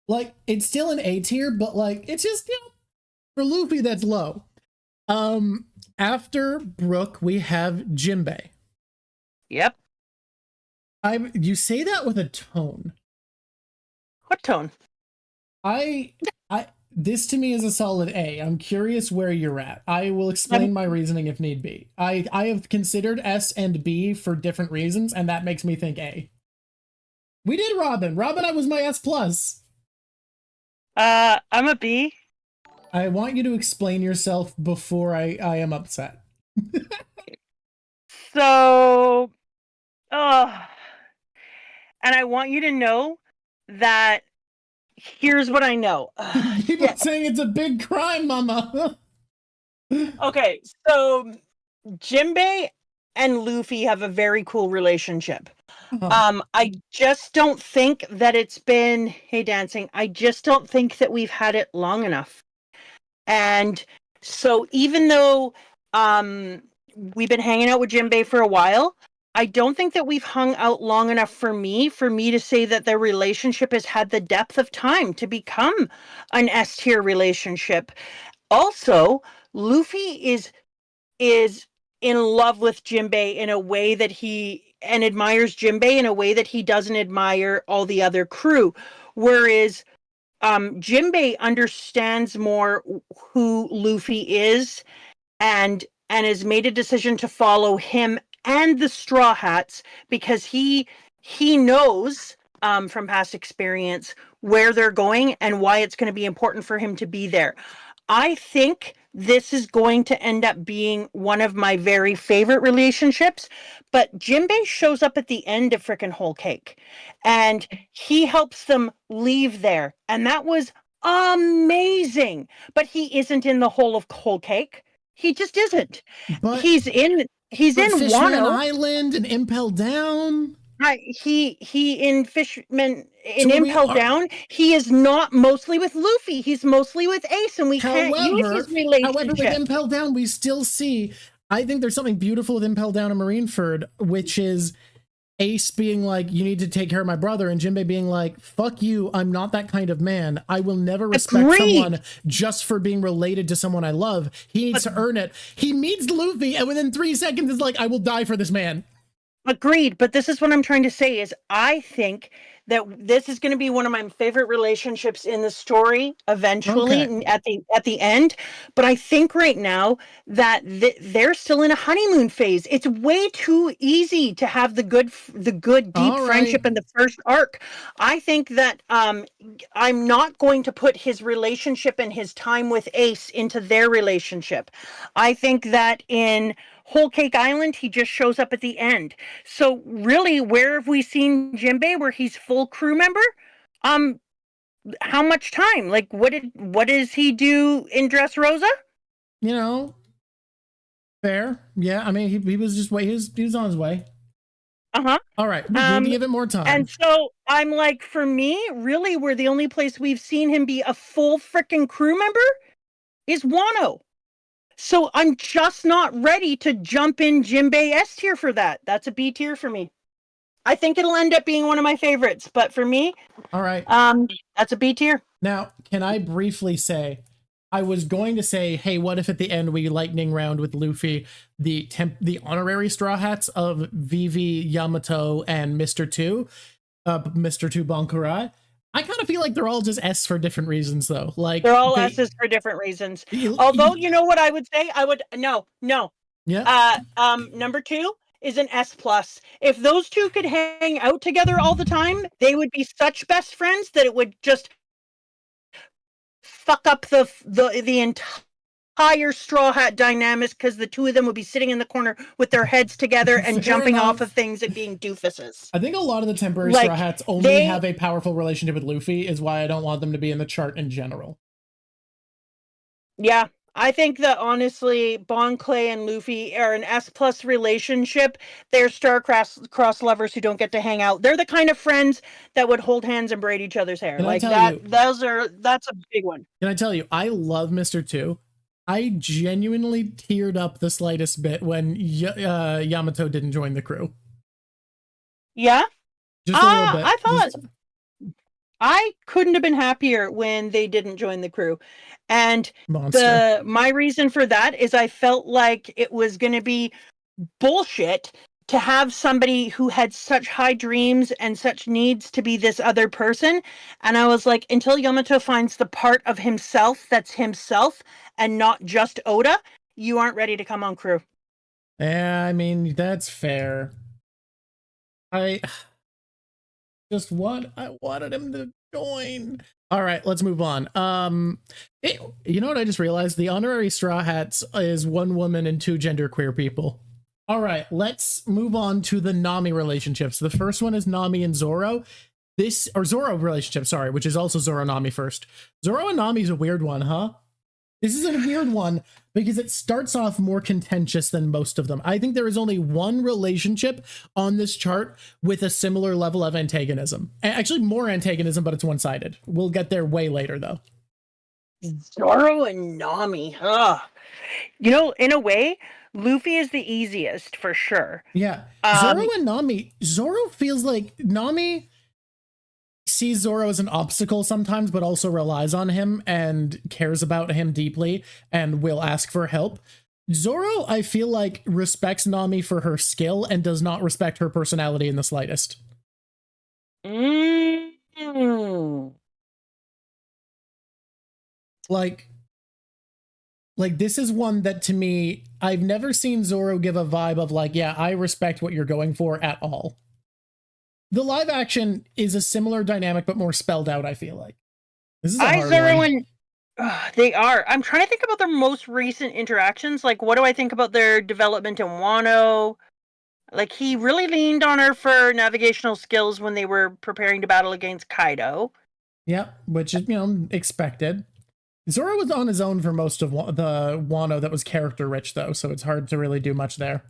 Like, it's still an A tier, but, like, it's just, you know, for Luffy, that's low. After Brooke, we have Jinbei. Yep. You say that with a tone. What tone? This to me is a solid A. I'm curious where you're at. I will explain my reasoning if need be. I have considered S and B for different reasons, and that makes me think A. We did Robin. Robin, I was my S plus. I'm a B. I want you to explain yourself before I am upset. So, and I want you to know that here's what I know. People saying it's a big crime, mama. Okay, so Jinbei and Luffy have a very cool relationship. Uh-huh. I just don't think that it's been, hey dancing, I just don't think that we've had it long enough. And so even though we've been hanging out with Jinbei for a while, I don't think that we've hung out long enough for me to say that their relationship has had the depth of time to become an S tier relationship. Also, Luffy is in love with Jinbei in a way that and admires Jinbei in a way that he doesn't admire all the other crew. Whereas Jinbei understands more who Luffy is and has made a decision to follow him and the Straw Hats because he knows from past experience where they're going and why it's going to be important for him to be there. I think this is going to end up being one of my very favorite relationships, but Jinbei shows up at the end of frickin' Whole Cake and he helps them leave there. And that was amazing. But he isn't in the whole of Whole Cake. He just isn't. But He's in Fishman Wano. Island and Impel Down. He in Fishman in So Impel Down, he is not mostly with Luffy. He's mostly with Ace, and we can't use his relationship. However, with Impel Down, we still see. I think there's something beautiful with Impel Down and Marineford, which is Ace being like, "You need to take care of my brother," and Jinbei being like, "Fuck you, I'm not that kind of man. I will never respect someone just for being related to someone I love. He needs to earn it." He meets Luffy, and within 3 seconds is like, "I will die for this man." Agreed, but this is what I'm trying to say is I think that this is going to be one of my favorite relationships in the story eventually at the end, but I think right now that they're still in a honeymoon phase. It's way too easy to have the good deep friendship in the first arc. I think that I'm not going to put his relationship and his time with Ace into their relationship. I think that in Whole Cake Island, he just shows up at the end. So really, where have we seen Jinbei where he's full crew member? How much time? Like, what does he do in Dressrosa? You know, fair. Yeah, I mean, he was just he was on his way. Uh-huh. All right, we need to give it more time. And so I'm like, for me, really, we're the only place we've seen him be a full freaking crew member is Wano. So I'm just not ready to jump in Jinbei S tier for that. That's a B tier for me. I think it'll end up being one of my favorites, but for me, all right, that's a B tier. Now, can I briefly say, I was going to say, hey, what if at the end we lightning round with Luffy the honorary Straw Hats of Vivi, Yamato, and Mr. 2, Mr. 2 Bankurai? I kind of feel like they're all just S for different reasons, though. Like they're all S's for different reasons. Although, you know what I would say? No. Yeah. Number 2 is an S plus. If those two could hang out together all the time, they would be such best friends that it would just fuck up the entire Straw Hat dynamics because the two of them would be sitting in the corner with their heads together and jumping off of things and being doofuses. I think a lot of the temporary Straw Hats only have a powerful relationship with Luffy, is why I don't want them to be in the chart in general. Yeah, I think that honestly, Bon Clay and Luffy are an S plus relationship. They're star-crossed lovers who don't get to hang out. They're the kind of friends that would hold hands and braid each other's hair. Like that. That's a big one. Can I tell you? I love Mr. 2. I genuinely teared up the slightest bit when Yamato didn't join the crew. Yeah, just a little bit. I thought. I couldn't have been happier when they didn't join the crew. And my reason for that is I felt like it was going to be bullshit to have somebody who had such high dreams and such needs to be this other person. And I was like, until Yamato finds the part of himself that's himself and not just Oda, you aren't ready to come on crew. Yeah, I mean, that's fair. I wanted him to join. All right, let's move on. You know what I just realized? The honorary Straw Hats is one woman and 2 genderqueer people. All right, let's move on to the Nami relationships. The first one is Nami and Zoro. Zoro relationship, sorry, which is also Zoro Nami first. Zoro and Nami is a weird one, huh? This is a weird one because it starts off more contentious than most of them. I think there is only one relationship on this chart with a similar level of antagonism. Actually, more antagonism, but it's one-sided. We'll get there way later, though. Zoro and Nami. Ugh. You know, in a way, Luffy is the easiest for sure. Yeah. Zoro and Nami. Zoro feels like Nami sees Zoro as an obstacle sometimes, but also relies on him and cares about him deeply and will ask for help. Zoro, I feel like, respects Nami for her skill and does not respect her personality in the slightest. Like this is one that, to me, I've never seen Zoro give a vibe of like, yeah, I respect what you're going for at all. The live action is a similar dynamic, but more spelled out, I feel like. This is a hard one. They are. I'm trying to think about their most recent interactions. Like, what do I think about their development in Wano? Like, he really leaned on her for navigational skills when they were preparing to battle against Kaido. Yeah, which is, expected. Zoro was on his own for most of the Wano that was character-rich, though, so it's hard to really do much there.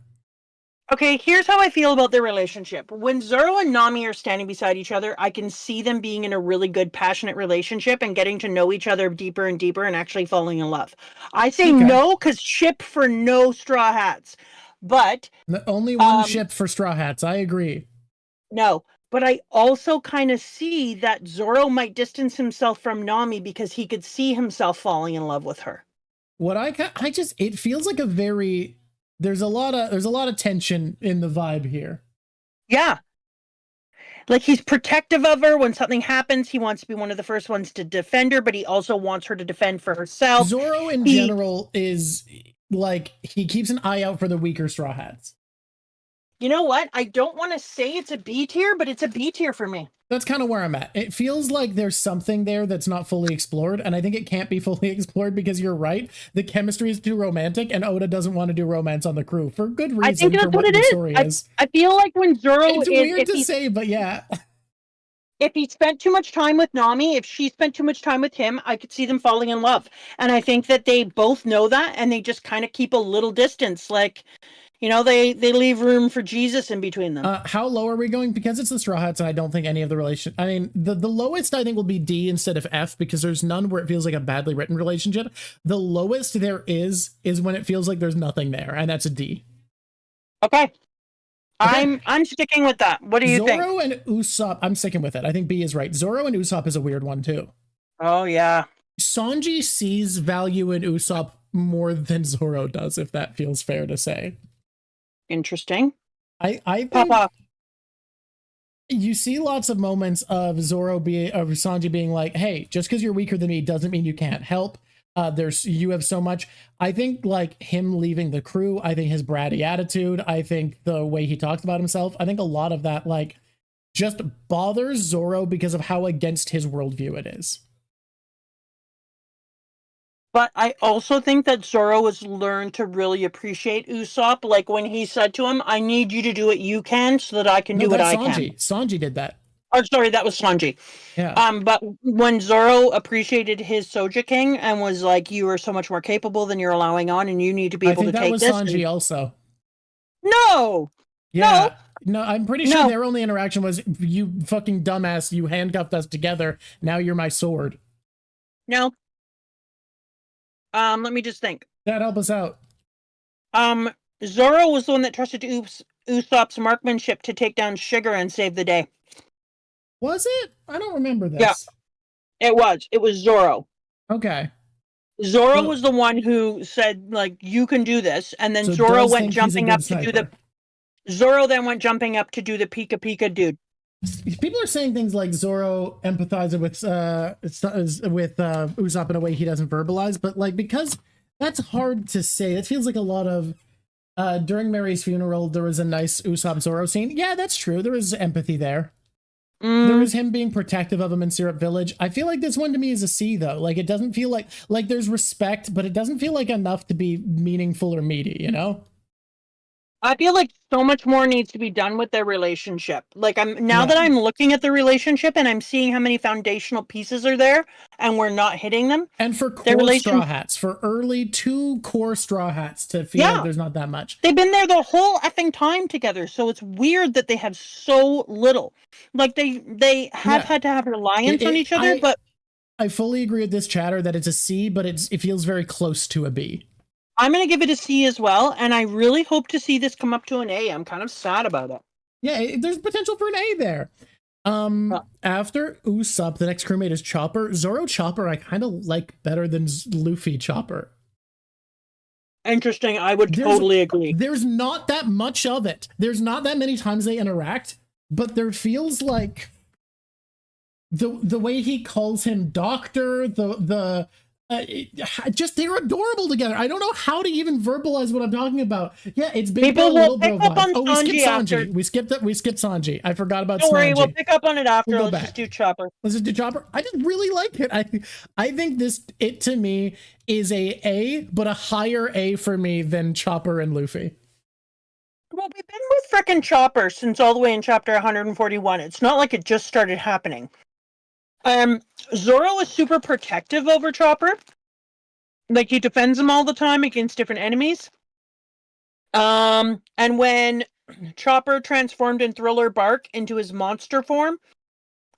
Okay, here's how I feel about their relationship. When Zoro and Nami are standing beside each other, I can see them being in a really good, passionate relationship and getting to know each other deeper and deeper and actually falling in love. I say no, because ship for no Straw Hats. But only one ship for Straw Hats. I agree. No, but I also kind of see that Zoro might distance himself from Nami because he could see himself falling in love with her. What it feels like a very... There's a lot of tension in the vibe here. Yeah. Like, he's protective of her. When something happens, he wants to be one of the first ones to defend her, but he also wants her to defend for herself. Zoro in general is like, he keeps an eye out for the weaker Straw Hats. You know what? I don't want to say it's a B tier, but it's a B tier for me. That's kind of where I'm at. It feels like there's something there that's not fully explored, and I think it can't be fully explored because you're right. The chemistry is too romantic, and Oda doesn't want to do romance on the crew for good reason. I think that's what it is. I feel like when Zoro it's weird to say, but yeah. If he spent too much time with Nami, if she spent too much time with him, I could see them falling in love. And I think that they both know that, and they just kind of keep a little distance. Like, they leave room for Jesus in between them. How low are we going? Because it's the Straw Hats, and I don't think any of the relation... I mean, the lowest, I think, will be D instead of F, because there's none where it feels like a badly written relationship. The lowest there is when it feels like there's nothing there, and that's a D. Okay. I'm sticking with that. What do you think? Zoro and Usopp, I'm sticking with it. I think B is right. Zoro and Usopp is a weird one, too. Oh, yeah. Sanji sees value in Usopp more than Zoro does, if that feels fair to say. Interesting. I think you see lots of moments of Sanji being like, hey, just because you're weaker than me doesn't mean you can't help. You have so much. I think like him leaving the crew, I think his bratty attitude, I think the way he talks about himself, I think a lot of that like just bothers Zoro because of how against his worldview it is. But I also think that Zoro has learned to really appreciate Usopp. Like when he said to him, I need you to do what you can so that I can do what I can. Sanji did that. Oh, sorry, that was Sanji. Yeah. But when Zoro appreciated his Soja King and was like, you are so much more capable than you're allowing on, and you need to be able to take this. I think that was Sanji also. No! Yeah. No, I'm pretty sure their only interaction was, you fucking dumbass, you handcuffed us together, now you're my sword. No. Let me just think. That help us out. Zoro was the one that trusted Usopp's marksmanship to take down Sugar and save the day. Was it? I don't remember this. Yeah, it was. It was Zoro. Okay. Zoro was the one who said, like, you can do this, and then Zoro went jumping up to do the... Zoro then went jumping up to do the Pika Pika dude. People are saying things like Zoro empathizes with Usopp in a way he doesn't verbalize, but like, because that's hard to say. It feels like a lot of during Mary's funeral there was a nice Usopp Zoro scene. Yeah, that's true. There was empathy there. There was him being protective of him in Syrup Village. I feel like this one to me is a C though. Like it doesn't feel like there's respect, but it doesn't feel like enough to be meaningful or meaty, you know? I feel like so much more needs to be done with their relationship. Like now Yeah. that I'm looking at the relationship and I'm seeing how many foundational pieces are there and we're not hitting them. And for Their core relation Straw Hats, for early 2 core Straw Hats to feel like Yeah. there's not that much. They've been there the whole effing time together, so it's weird that they have so little. Like they have Yeah. had to have reliance on each other, but I fully agree with this chatter that it's a C, but it feels very close to a B. I'm going to give it a C as well, and I really hope to see this come up to an A. I'm kind of sad about it. Yeah, there's potential for an A there. After Usopp, the next crewmate is Chopper. Zoro Chopper, I kind of like better than Luffy Chopper. Interesting. I would totally agree. There's not that much of it. There's not that many times they interact, but there feels like the way he calls him doctor, just they're adorable together. I don't know how to even verbalize what I'm talking about. Yeah, it's big People bro, will little pick bro up on vibe. Oh, we skipped Sanji Sanji. after. We skipped Sanji. I forgot about Don't worry, Sanji. we'll pick up on it after. We'll Let's just do Chopper. Let's just do Chopper. I just really like it. I think it to me is a but a higher A for me than Chopper and Luffy. Well, we've been with frickin' Chopper since all the way in chapter 141. It's not like it just started happening. Zoro is super protective over Chopper. Like, he defends him all the time against different enemies. And when Chopper transformed in Thriller Bark into his monster form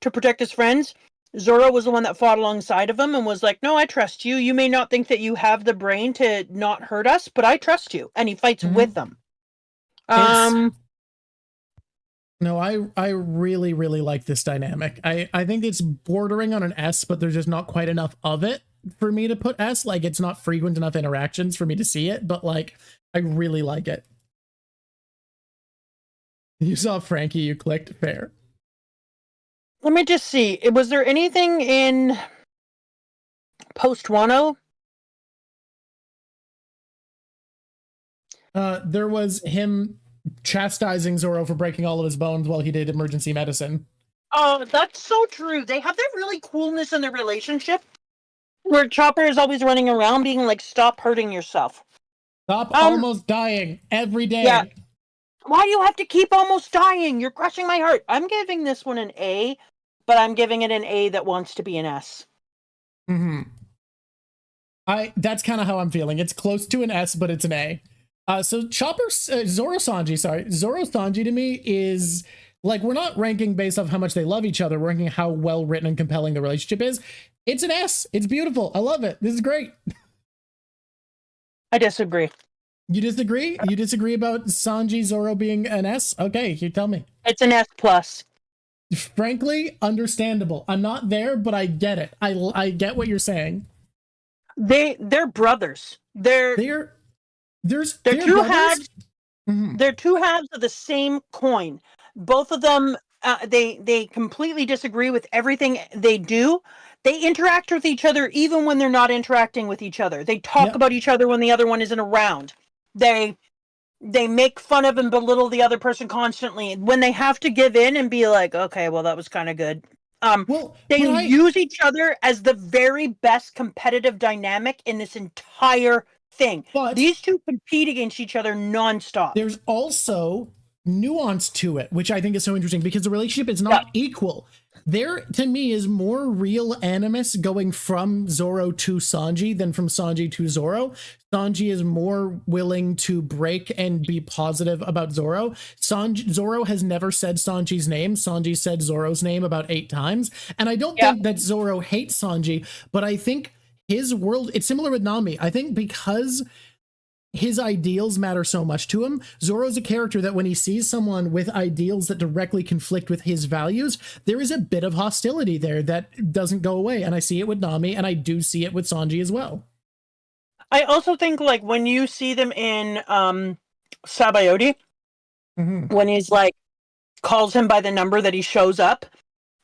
to protect his friends, Zoro was the one that fought alongside of him and was like, no, I trust you. You may not think that you have the brain to not hurt us, but I trust you. And he fights with them. No, I really, really like this dynamic. I think it's bordering on an S, but there's just not quite enough of it for me to put S. Like, it's not frequent enough interactions for me to see it, but like, I really like it. You saw Frankie, you clicked, fair. Let me just see. Was there anything in post Wano? There was him chastising Zoro for breaking all of his bones while he did emergency medicine. Oh, that's so true. They have that really coolness in their relationship where Chopper is always running around being like, stop hurting yourself. Stop almost dying every day. Yeah. Why do you have to keep almost dying? You're crushing my heart. I'm giving this one an A, but I'm giving it an A that wants to be an S. That's kind of how I'm feeling. It's close to an S, but it's an A. So Zoro Sanji to me is like, we're not ranking based off how much they love each other. We're ranking how well written and compelling the relationship is. It's an S. It's beautiful. I love it. This is great. I disagree. You disagree? You disagree about Sanji Zoro being an S? Okay, you tell me. It's an S plus. Frankly, understandable. I'm not there, but I get it. I get what you're saying. They're brothers. They're two halves. They're two halves of the same coin. Both of them, they completely disagree with everything they do. They interact with each other even when they're not interacting with each other. They talk about each other when the other one isn't around. They make fun of and belittle the other person constantly. When they have to give in and be like, okay, well, that was kind of good. They use each other as the very best competitive dynamic in this entire thing. But these two compete against each other nonstop. There's also nuance to it, which I think is so interesting because the relationship is not equal. There, to me, is more real animus going from Zoro to Sanji than from Sanji to Zoro. Sanji is more willing to break and be positive about Zoro. Zoro has never said Sanji's name. Sanji said Zoro's name about 8 times. And I don't think that Zoro hates Sanji, but I think his world, it's similar with Nami. I think because his ideals matter so much to him, Zoro's a character that when he sees someone with ideals that directly conflict with his values, there is a bit of hostility there that doesn't go away. And I see it with Nami, and I do see it with Sanji as well. I also think, like, when you see them in Sabayoti, when he's like, calls him by the number that he shows up,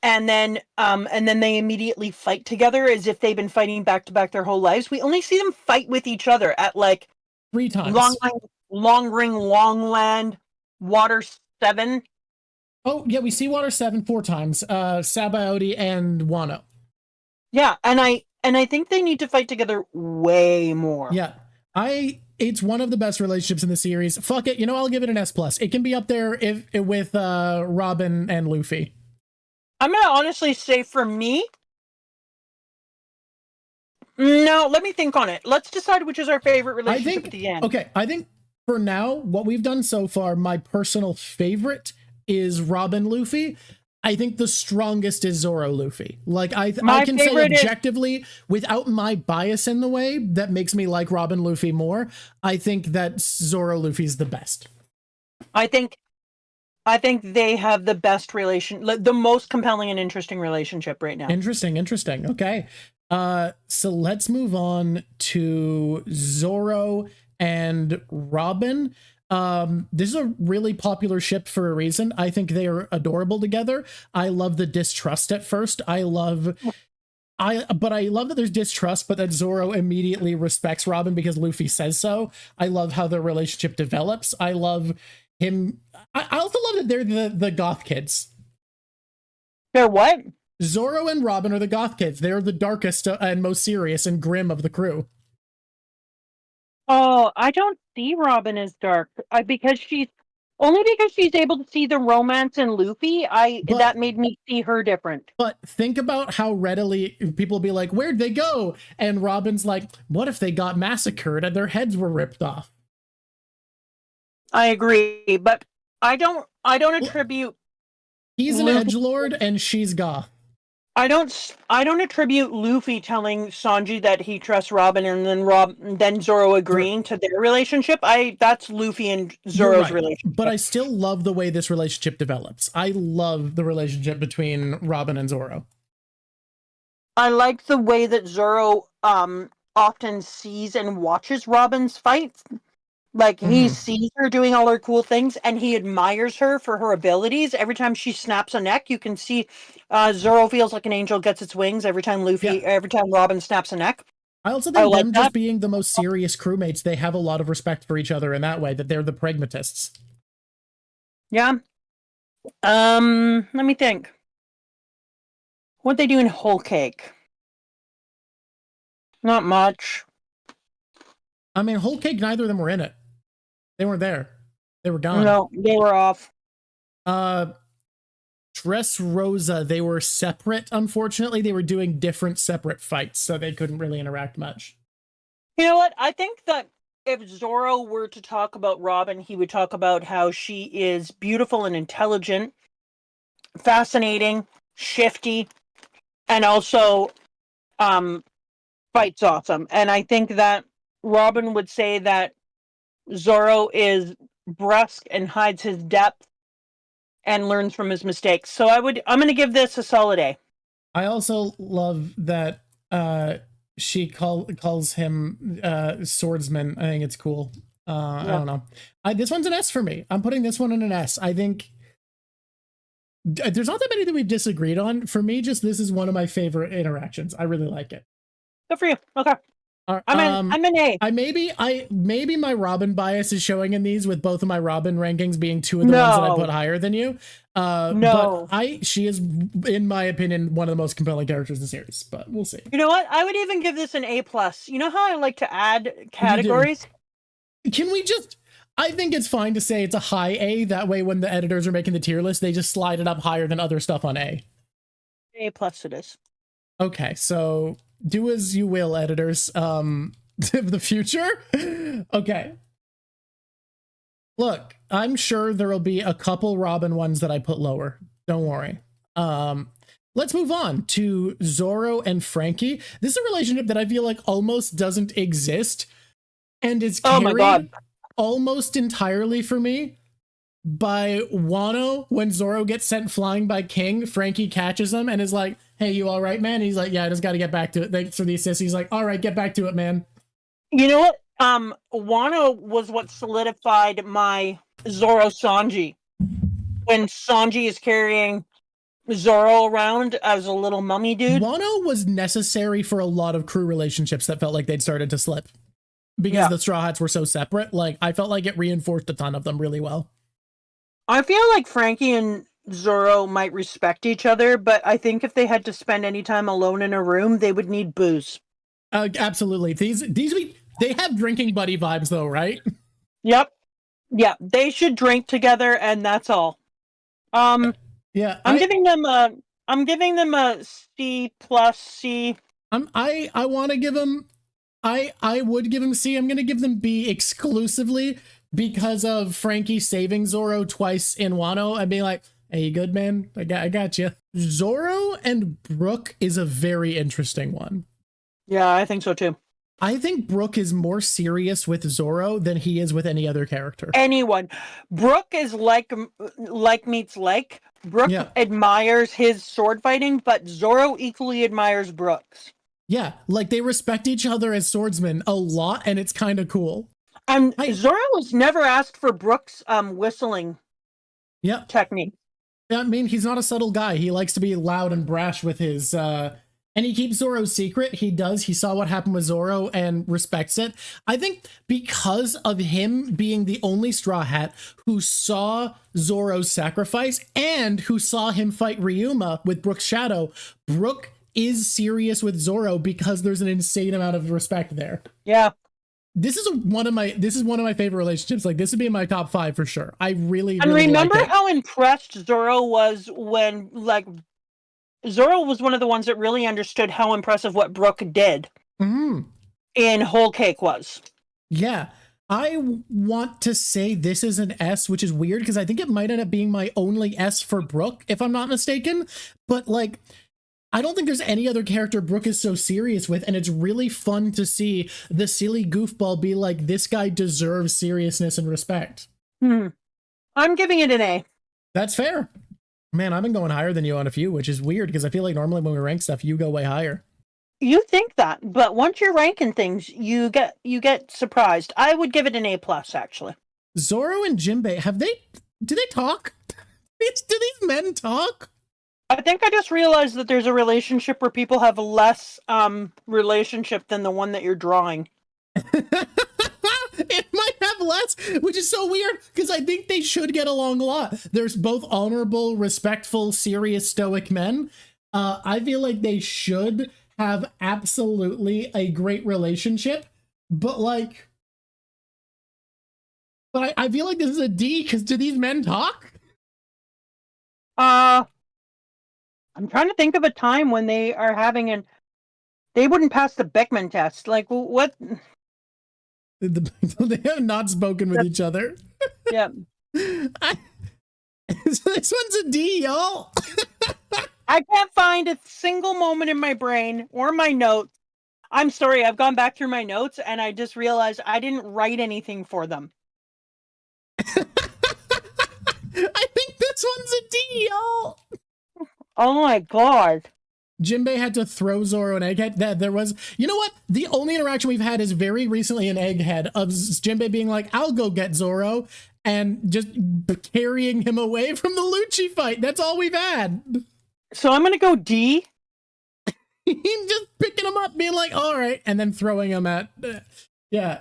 and then they immediately fight together as if they've been fighting back to back their whole lives. We only see them fight with each other at like 3 times. Long Ring, Long Land, Water 7. Oh, yeah, we see Water 7 4 times. Sabaody and Wano. Yeah, and I think they need to fight together way more. Yeah. I It's one of the best relationships in the series. Fuck it, I'll give it an S+. It can be up there with Robin and Luffy. I'm gonna honestly say for me, no, let me think on it. Let's decide which is our favorite relationship at the end. Okay, I think for now, what we've done so far, my personal favorite is Robin Luffy. I think the strongest is Zoro Luffy. Like, I can say objectively, without my bias in the way that makes me like Robin Luffy more, I think that Zoro Luffy's the best. I think they have the best the most compelling and interesting relationship right now. Interesting. Okay. So let's move on to Zoro and Robin. This is a really popular ship for a reason. I think they are adorable together. I love the distrust at first. But I love that there's distrust, but that Zoro immediately respects Robin because Luffy says so. I love how their relationship develops. I love him. I also love that they're the goth kids. They're what? Zoro and Robin are the goth kids. They're the darkest and most serious and grim of the crew. Oh, I don't see Robin as dark because she's able to see the romance in Luffy. That made me see her different. But think about how readily people be like, "Where'd they go?" And Robin's like, "What if they got massacred and their heads were ripped off?" I agree, but I don't attribute. He's an edgelord and she's goth. I don't attribute Luffy telling Sanji that he trusts Robin and then Zoro agreeing to their relationship. That's Luffy and Zoro's relationship. But I still love the way this relationship develops. I love the relationship between Robin and Zoro. I like the way that Zoro often sees and watches Robin's fights. Like, he sees her doing all her cool things, and he admires her for her abilities. Every time she snaps a neck, you can see Zoro feels like an angel gets its wings every time Robin snaps a neck. I also think them just being the most serious crewmates, they have a lot of respect for each other in that way, that they're the pragmatists. Yeah. Let me think. What'd they do in Whole Cake? Not much. I mean, Whole Cake, neither of them were in it. They weren't there. They were gone. No, they were off. Dressrosa, they were separate, unfortunately. They were doing different separate fights, so they couldn't really interact much. You know what? I think that if Zoro were to talk about Robin, he would talk about how she is beautiful and intelligent, fascinating, shifty, and also fights awesome. And I think that Robin would say that Zoro is brusque and hides his depth and learns from his mistakes. So I'm going to give this a solid A. I also love that she calls him swordsman. I think it's cool. I don't know. This one's an S for me. I'm putting this one in an S. I think there's not that many that we've disagreed on. For me, just this is one of my favorite interactions. I really like it. Good for you. Okay. I'm an A. Maybe my Robin bias is showing in these, with both of my Robin rankings being two of the ones that I put higher than you. No. But she is, in my opinion, one of the most compelling characters in the series, but we'll see. You know what? I would even give this an A+. You know how I like to add categories? Can we just... I think it's fine to say it's a high A. That way, when the editors are making the tier list, they just slide it up higher than other stuff on A. A+ it is. Okay, so... do as you will, editors of the future. Okay. Look, I'm sure there will be a couple Robin ones that I put lower. Don't worry. Let's move on to Zoro and Frankie. This is a relationship that I feel like almost doesn't exist, and is carried almost entirely for me by Wano. When Zoro gets sent flying by King, Frankie catches him and is like, "Hey, you all right, man?" And he's like, "Yeah, I just got to get back to it. Thanks for the assist." He's like, "All right, get back to it, man." You know what? Wano was what solidified my Zoro Sanji. When Sanji is carrying Zoro around as a little mummy dude. Wano was necessary for a lot of crew relationships that felt like they'd started to slip. Because the Straw Hats were so separate. Like, I felt like it reinforced a ton of them really well. I feel like Frankie and Zoro might respect each other, but I think if they had to spend any time alone in a room, they would need booze. Absolutely. These They have drinking buddy vibes though, right? Yep. Yeah, they should drink together, and that's all. Yeah, I'm giving them a C plus C. I want to give them. I would give them C. I'm gonna give them B exclusively because of Frankie saving Zoro twice in Wano and being like, "Hey, you good, man? I got you." Zoro and Brook is a very interesting one. Yeah, I think so too. I think Brook is more serious with Zoro than he is with any other character. Anyone. Brook is like meets like. Brook admires his sword fighting, but Zoro equally admires Brook's. Yeah, like they respect each other as swordsmen a lot, and it's kind of cool. And Zoro has never asked for Brook's whistling technique. I mean, he's not a subtle guy. He likes to be loud and brash with his and he keeps Zoro's secret. He does. He saw what happened with Zoro and respects it. I think because of him being the only Straw Hat who saw Zoro's sacrifice and who saw him fight Ryuma with Brook's shadow, Brook is serious with Zoro because there's an insane amount of respect there. Yeah. This is one of my favorite relationships. Like, this would be in my top 5 for sure. I really remember like how impressed Zoro was when, like, Zoro was one of the ones that really understood how impressive what Brook did in Whole Cake was. Yeah. I want to say this is an S, which is weird because I think it might end up being my only S for Brook, if I'm not mistaken. But, like, I don't think there's any other character Brook is so serious with, and it's really fun to see the silly goofball be like, this guy deserves seriousness and respect. I'm giving it an A. That's fair. Man, I've been going higher than you on a few, which is weird because I feel like normally when we rank stuff, you go way higher. You think that, but once you're ranking things, you get surprised. I would give it an A plus, actually. Zoro and Jinbei, do they talk? Do these men talk? I think I just realized that there's a relationship where people have less relationship than the one that you're drawing. It might have less, which is so weird because I think they should get along a lot. There's both honorable, respectful, serious, stoic men. I feel like they should have absolutely a great relationship, but I feel like this is a D because do these men talk? I'm trying to think of a time when they are having they wouldn't pass the Beckman test. Like, what? They have not spoken with each other. Yeah. This one's a D, y'all. I can't find a single moment in my brain or my notes. I'm sorry, I've gone back through my notes and I just realized I didn't write anything for them. I think this one's a D, y'all. Oh my god. Jinbei had to throw Zoro an egghead. There was, you know what? The only interaction we've had is very recently an egghead of Jinbei being like, I'll go get Zoro, and just carrying him away from the Lucci fight. That's all we've had. So I'm going to go D. Just picking him up, being like, all right, and then throwing him at, yeah.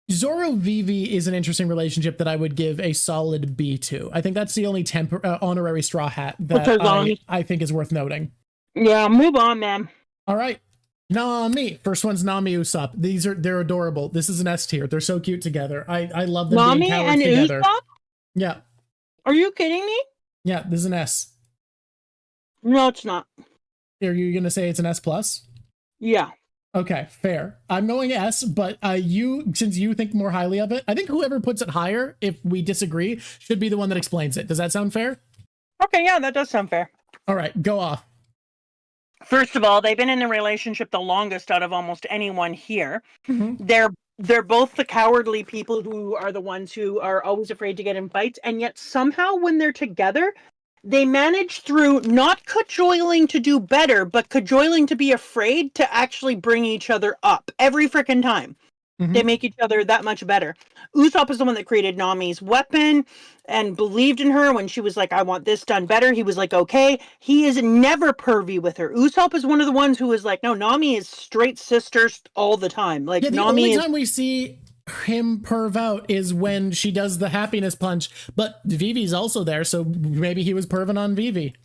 Zoro Vivi is an interesting relationship that I would give a solid B to. I think that's the only honorary Straw Hat that I think is worth noting. Yeah, move on, man. All right. Nami. First one's Nami Usopp. They're adorable. This is an S tier. They're so cute together. I love them Nami being cowards and together. Usopp? Yeah. Are you kidding me? Yeah, this is an S. No, it's not. Are you going to say it's an S plus? Yeah. Okay, fair. I'm going S, but since you think more highly of it, I think whoever puts it higher, if we disagree, should be the one that explains it. Does that sound fair? Okay, yeah, that does sound fair. All right, go off. First of all, they've been in a relationship the longest out of almost anyone here. Mm-hmm. They're both the cowardly people who are the ones who are always afraid to get in fights, and yet somehow when they're together, they manage through not cajoling to do better, but cajoling to be afraid to actually bring each other up every freaking time. Mm-hmm. They make each other that much better. Usopp is the one that created Nami's weapon and believed in her when she was like, I want this done better. He was like, okay. He is never pervy with her. Usopp is one of the ones who is like, no, Nami is straight sisters all the time. Like, yeah, the only time we see him perv out is when she does the happiness punch, but Vivi's also there, so maybe he was perving on Vivi.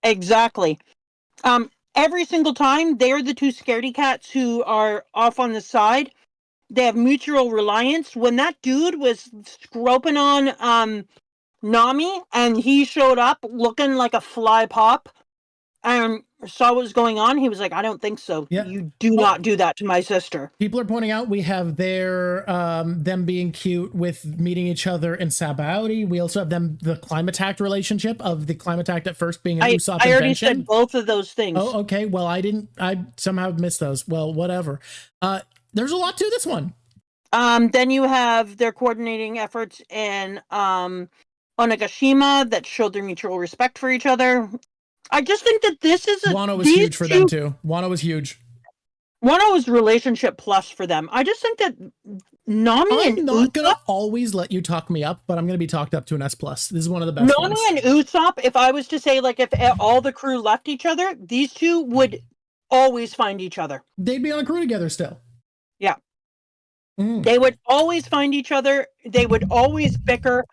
Exactly. Every single time, they're the two scaredy cats who are off on the side. They have mutual reliance. When that dude was scroping on Nami and he showed up looking like a fly pop and saw what was going on, he was like, I don't think so. Yeah. You do not do that to my sister. People are pointing out we have their them being cute with meeting each other in Sabaody. We also have them the Climatact relationship of the Climatact at first being an Usopp I already invention. said both of those things. Oh, okay. Well, I somehow missed those. Well, whatever. There's a lot to this one. Then you have their coordinating efforts in Onigashima that showed their mutual respect for each other. I just think that this is Wano was huge for them too. Wano was huge. Wano was relationship plus for them. I just think that Nami and I'm not Usopp, gonna always let you talk me up, but I'm gonna be talked up to an S plus. This is one of the best Nami ones. and Usopp, if I was to say, like, if all the crew left each other, these two would always find each other. They'd be on a crew together still. Yeah. They would always find each other. They would always bicker,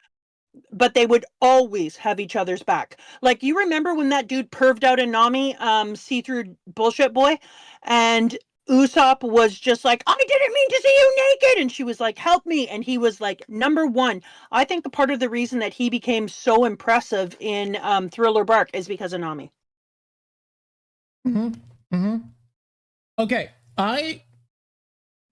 but they would always have each other's back. Like, you remember when that dude perved out in Nami, see-through bullshit boy, and Usopp was just like, I didn't mean to see you naked, and she was like, help me, and he was like, number one. I think the part of the reason that he became so impressive in Thriller Bark is because of Nami. Okay,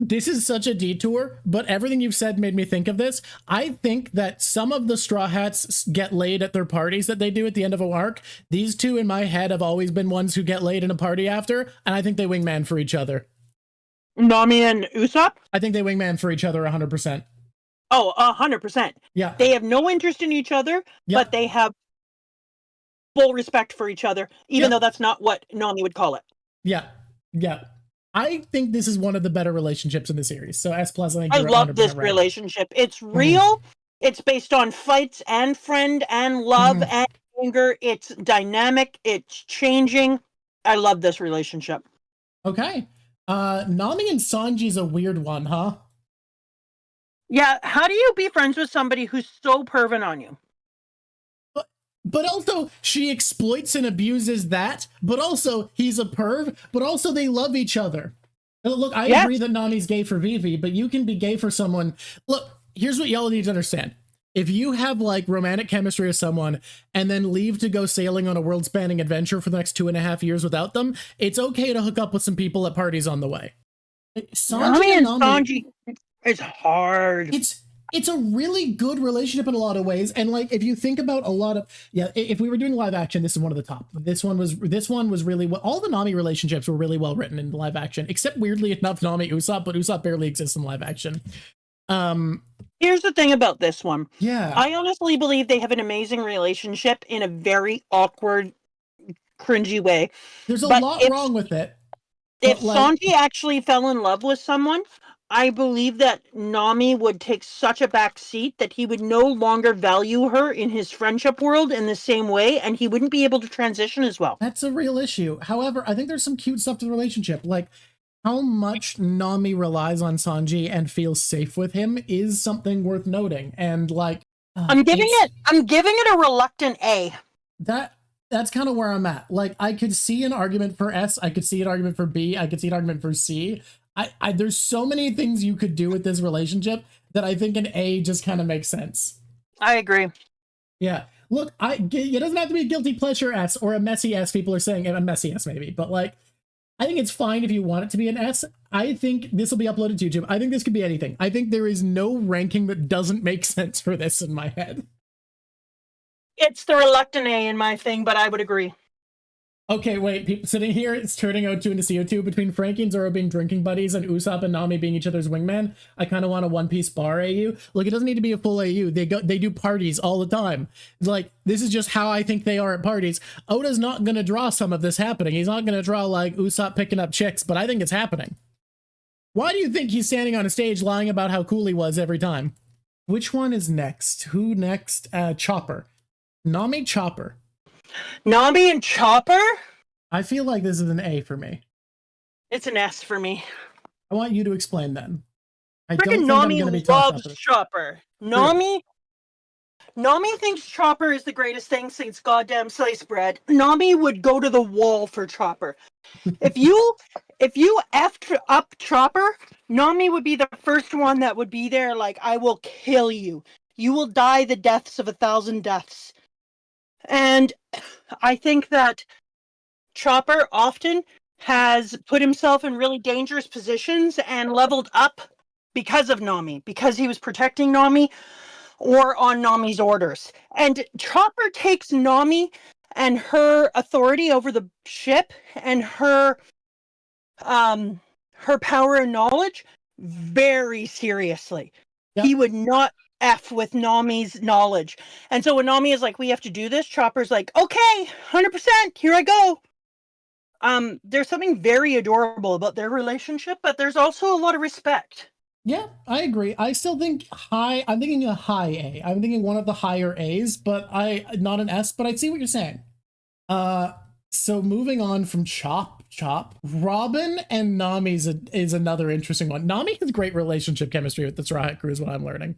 this is such a detour, but everything you've said made me think of this. I think that some of the Straw Hats get laid at their parties that they do at the end of a arc. These two in my head have always been ones who get laid in a party after, and I think they wingman for each other. Nami and Usopp? I think they wingman for each other 100%. Oh, 100%. Yeah. They have no interest in each other, but they have full respect for each other, even though that's not what Nami would call it. Yeah. Yeah. I think this is one of the better relationships in the series. So S plus, I think I love this relationship. It's real. It's based on fights and friend and love and anger. It's dynamic. It's changing. I love this relationship. Okay. Nami and Sanji's a weird one, huh? Yeah. How do you be friends with somebody who's so pervin on you? But also, she exploits and abuses that, but also, he's a perv, but also they love each other. Look, I agree that Nami's gay for Vivi, but you can be gay for someone. Look, here's what y'all need to understand. If you have, like, romantic chemistry with someone, and then leave to go sailing on a world-spanning adventure for the next 2.5 years without them, it's okay to hook up with some people at parties on the way. Nami and Sanji is hard. It's a really good relationship in a lot of ways, and like if you think about a lot of if we were doing live action, this is one of the top. This one was really well. All the Nami relationships were really well written in live action, except weirdly enough Nami Usopp, but Usopp barely exists in live action. Here's the thing about this one. Yeah, I honestly believe they have an amazing relationship in a very awkward, cringy way. There's a lot wrong with it. If Sanji actually fell in love with someone, I believe that Nami would take such a back seat that he would no longer value her in his friendship world in the same way, and he wouldn't be able to transition as well. That's a real issue. However, I think there's some cute stuff to the relationship. Like, how much Nami relies on Sanji and feels safe with him is something worth noting. And like, I'm giving it a reluctant A. That's kind of where I'm at. Like, I could see an argument for S, I could see an argument for B, I could see an argument for C. There's so many things you could do with this relationship that I think an A just kind of makes sense. I agree. Yeah. Look, it doesn't have to be a guilty pleasure S or a messy S. People are saying a messy S maybe, but like, I think it's fine if you want it to be an S. I think this will be uploaded to YouTube. I think this could be anything. I think there is no ranking that doesn't make sense for this in my head. It's the reluctant A in my thing, but I would agree. Okay, wait, people sitting here, it's turning O2 into CO2 between Frankie and Zoro being drinking buddies and Usopp and Nami being each other's wingman. I kind of want a One Piece bar AU. Look, it doesn't need to be a full AU. They do parties all the time. Like, this is just how I think they are at parties. Oda's not going to draw some of this happening. He's not going to draw, like, Usopp picking up chicks, but I think it's happening. Why do you think he's standing on a stage lying about how cool he was every time? Which one is next? Who next? Chopper. Nami, Chopper. Nami and Chopper? I feel like this is an A for me. It's an S for me. I want you to explain then. Freaking Nami loves Chopper. Nami thinks Chopper is the greatest thing since goddamn sliced bread. Nami would go to the wall for Chopper. If you if you effed up Chopper, Nami would be the first one that would be there. Like, I will kill you. You will die the deaths of 1,000 deaths. And I think that Chopper often has put himself in really dangerous positions and leveled up because of Nami, because he was protecting Nami or on Nami's orders. And Chopper takes Nami and her authority over the ship and her power and knowledge very seriously. Yep. He would not F with Nami's knowledge. And so when Nami is like, we have to do this, Chopper's like, okay, 100%, here I go. There's something very adorable about their relationship, but there's also a lot of respect. Yeah, I agree. I still think I'm thinking a high A. I'm thinking one of the higher A's, but not an S, but I see what you're saying. So moving on from Chop, Robin and Nami is another interesting one. Nami has great relationship chemistry with the Straw Hat Crew is what I'm learning.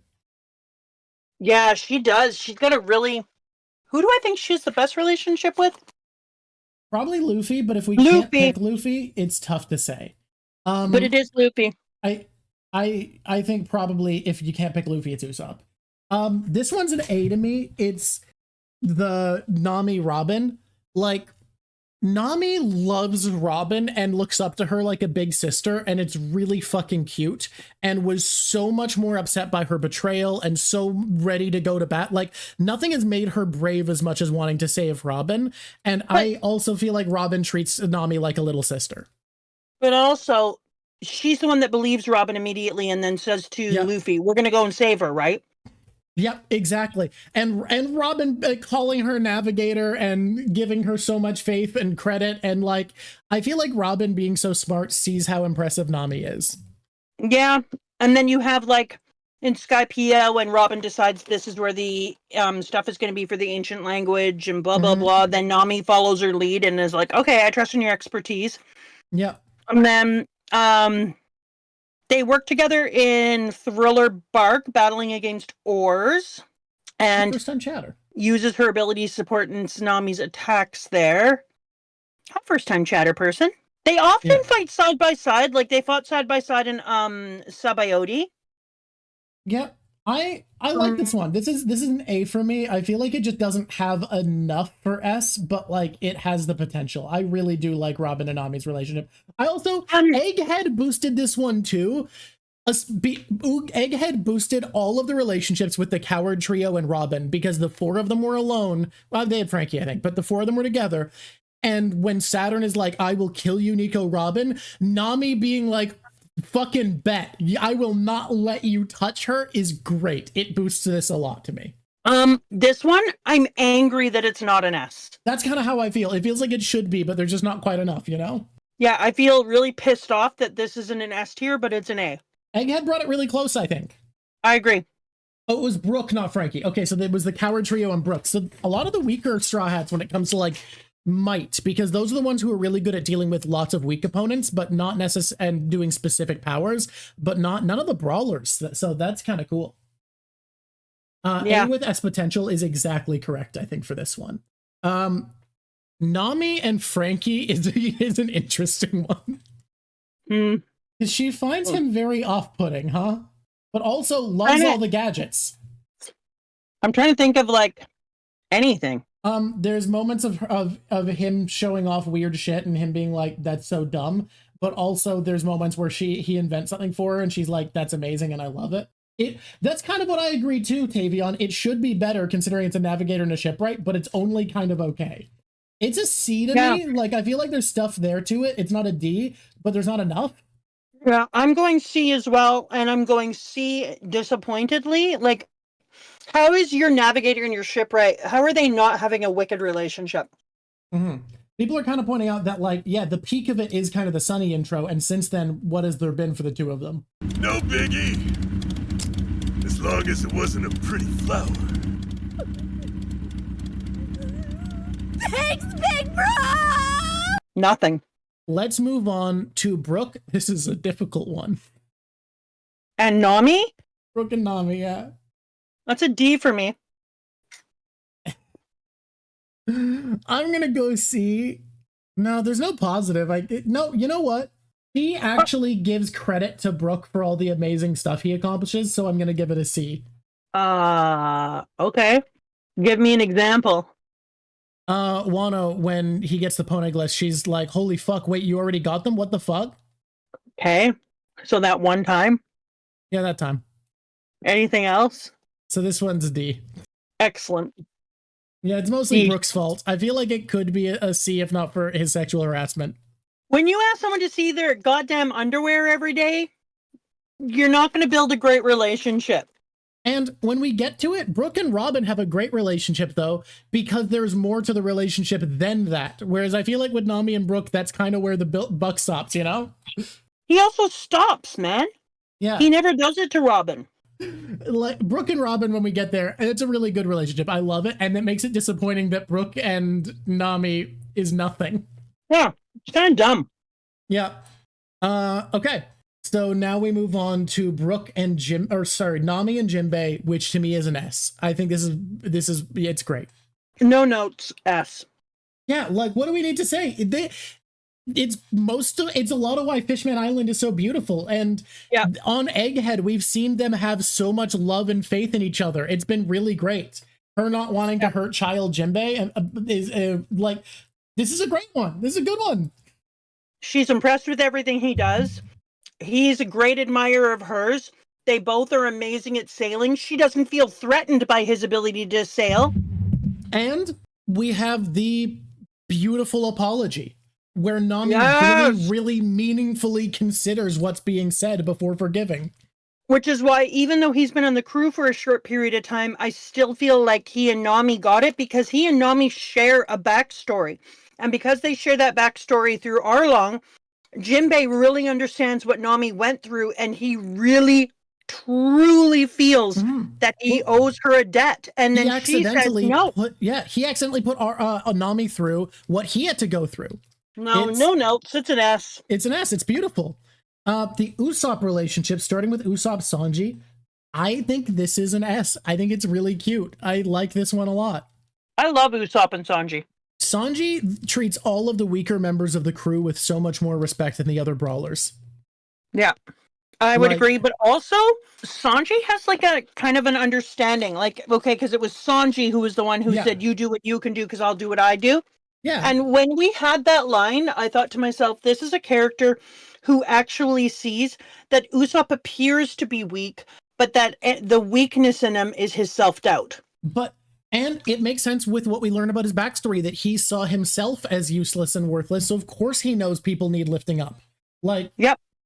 Yeah, she does. She's got a really... Who do I think she has the best relationship with? Probably Luffy, but if we can't pick Luffy, it's tough to say. But it is Luffy. I think probably if you can't pick Luffy, it's Usopp. This one's an A to me. It's the Nami Robin. Like, Nami loves Robin and looks up to her like a big sister, and it's really fucking cute, and was so much more upset by her betrayal and so ready to go to bat. Like, nothing has made her brave as much as wanting to save Robin. And I also feel like Robin treats Nami like a little sister. But also, she's the one that believes Robin immediately and then says to Luffy, we're going to go and save her, right? Yep, exactly. And Robin calling her navigator and giving her so much faith and credit. And like, I feel like Robin being so smart sees how impressive Nami is. Yeah. And then you have like in Skypiea when Robin decides this is where the stuff is going to be for the ancient language and blah, blah, blah. Then Nami follows her lead and is like, okay, I trust in your expertise. Yep. And then they work together in Thriller Bark, battling against Oars, and first-time chatter uses her ability to support Nami's attacks there. A first-time chatter person. They often fight side by side, like they fought side by side in Sabayoti. Yep, I like this one. This is an A for me. I feel like it just doesn't have enough for S, but like it has the potential. I really do like Robin and Nami's relationship. I also Egghead boosted this one too. Egghead boosted all of the relationships with the Coward Trio and Robin because the four of them were alone. Well, they had Frankie, I think, but the four of them were together. And when Saturn is like, I will kill you, Nico Robin, Nami being like, fucking bet, I will not let you touch her is great. It boosts this a lot to me. This one, I'm angry that it's not an S. That's kind of how I feel. It feels like it should be, but there's just not quite enough, you know? Yeah, I feel really pissed off that this isn't an S tier, but it's an A. Egghead brought it really close, I think. I agree. Oh, it was Brooke, not Frankie. Okay, so it was the Coward Trio and Brooke. So a lot of the weaker Straw Hats when it comes to like might, because those are the ones who are really good at dealing with lots of weak opponents, but not necessarily and doing specific powers, but none of the brawlers. So that's kind of cool. A with S potential is exactly correct, I think, for this one. Nami and Frankie is an interesting one. She finds him very off-putting, huh? But also loves all the gadgets. I'm trying to think of like anything. There's moments of him showing off weird shit and him being like, that's so dumb. But also there's moments where he invents something for her and she's like, that's amazing and I love it. That's kind of what I agree too, Tavion. It should be better considering it's a navigator and a shipwright, but it's only kind of okay. It's a C to me. Like, I feel like there's stuff there to it. It's not a D, but there's not enough. Yeah, I'm going C as well, and I'm going C disappointedly. Like, how is your navigator and your shipwright, how are they not having a wicked relationship? People are kind of pointing out that, like, yeah, the peak of it is kind of the Sunny intro, and since then, what has there been for the two of them? No biggie. As long as it wasn't a pretty flower. Thanks, big bro! Nothing. Let's move on to Brooke. This is a difficult one. And Nami? Brooke and Nami, yeah. That's a D for me. I'm gonna go C. No, there's no positive. No, you know what? He actually gives credit to Brook for all the amazing stuff he accomplishes, so I'm going to give it a C. Okay. Give me an example. Wano, when he gets the poneglyphs, she's like, holy fuck, wait, you already got them? What the fuck? Okay. So that one time. Yeah, that time. Anything else? So this one's a D. Excellent. Yeah, it's mostly D. Brook's fault. I feel like it could be a C if not for his sexual harassment. When you ask someone to see their goddamn underwear every day, you're not going to build a great relationship. And when we get to it, Brook and Robin have a great relationship, though, because there's more to the relationship than that. Whereas I feel like with Nami and Brook, that's kind of where the buck stops, you know? He also stops, man. Yeah. He never does it to Robin. Like Brook and Robin, when we get there, it's a really good relationship. I love it. And it makes it disappointing that Brook and Nami is nothing. Yeah, it's kind of dumb. Yeah. Okay. So now we move on to Brook and Nami and Jinbei, which to me is an S. I think this is it's great. No notes, S. Yeah, like what do we need to say? It's a lot of why Fishman Island is so beautiful. And yeah, on Egghead, we've seen them have so much love and faith in each other. It's been really great. Her not wanting to hurt child Jinbei is like, this is a great one. This is a good one. She's impressed with everything he does. He's a great admirer of hers. They both are amazing at sailing. She doesn't feel threatened by his ability to sail. And we have the beautiful apology where Nami really meaningfully considers what's being said before forgiving. Which is why, even though he's been on the crew for a short period of time, I still feel like he and Nami got it because he and Nami share a backstory. And because they share that backstory through Arlong, Jinbei really understands what Nami went through, and he really, truly feels that he owes her a debt. And then she says no. He accidentally put Nami through what he had to go through. No notes. It's an S. It's an S. It's beautiful. The Usopp relationship, starting with Usopp Sanji, I think this is an S. I think it's really cute. I like this one a lot. I love Usopp and Sanji. Sanji treats all of the weaker members of the crew with so much more respect than the other brawlers. Yeah, I would agree. But also, Sanji has like a kind of an understanding. Like, okay, because it was Sanji who was the one who said, you do what you can do because I'll do what I do. Yeah. And when we had that line, I thought to myself, this is a character who actually sees that Usopp appears to be weak, but that the weakness in him is his self-doubt. And it makes sense with what we learn about his backstory, that he saw himself as useless and worthless. So of course he knows people need lifting up. Like,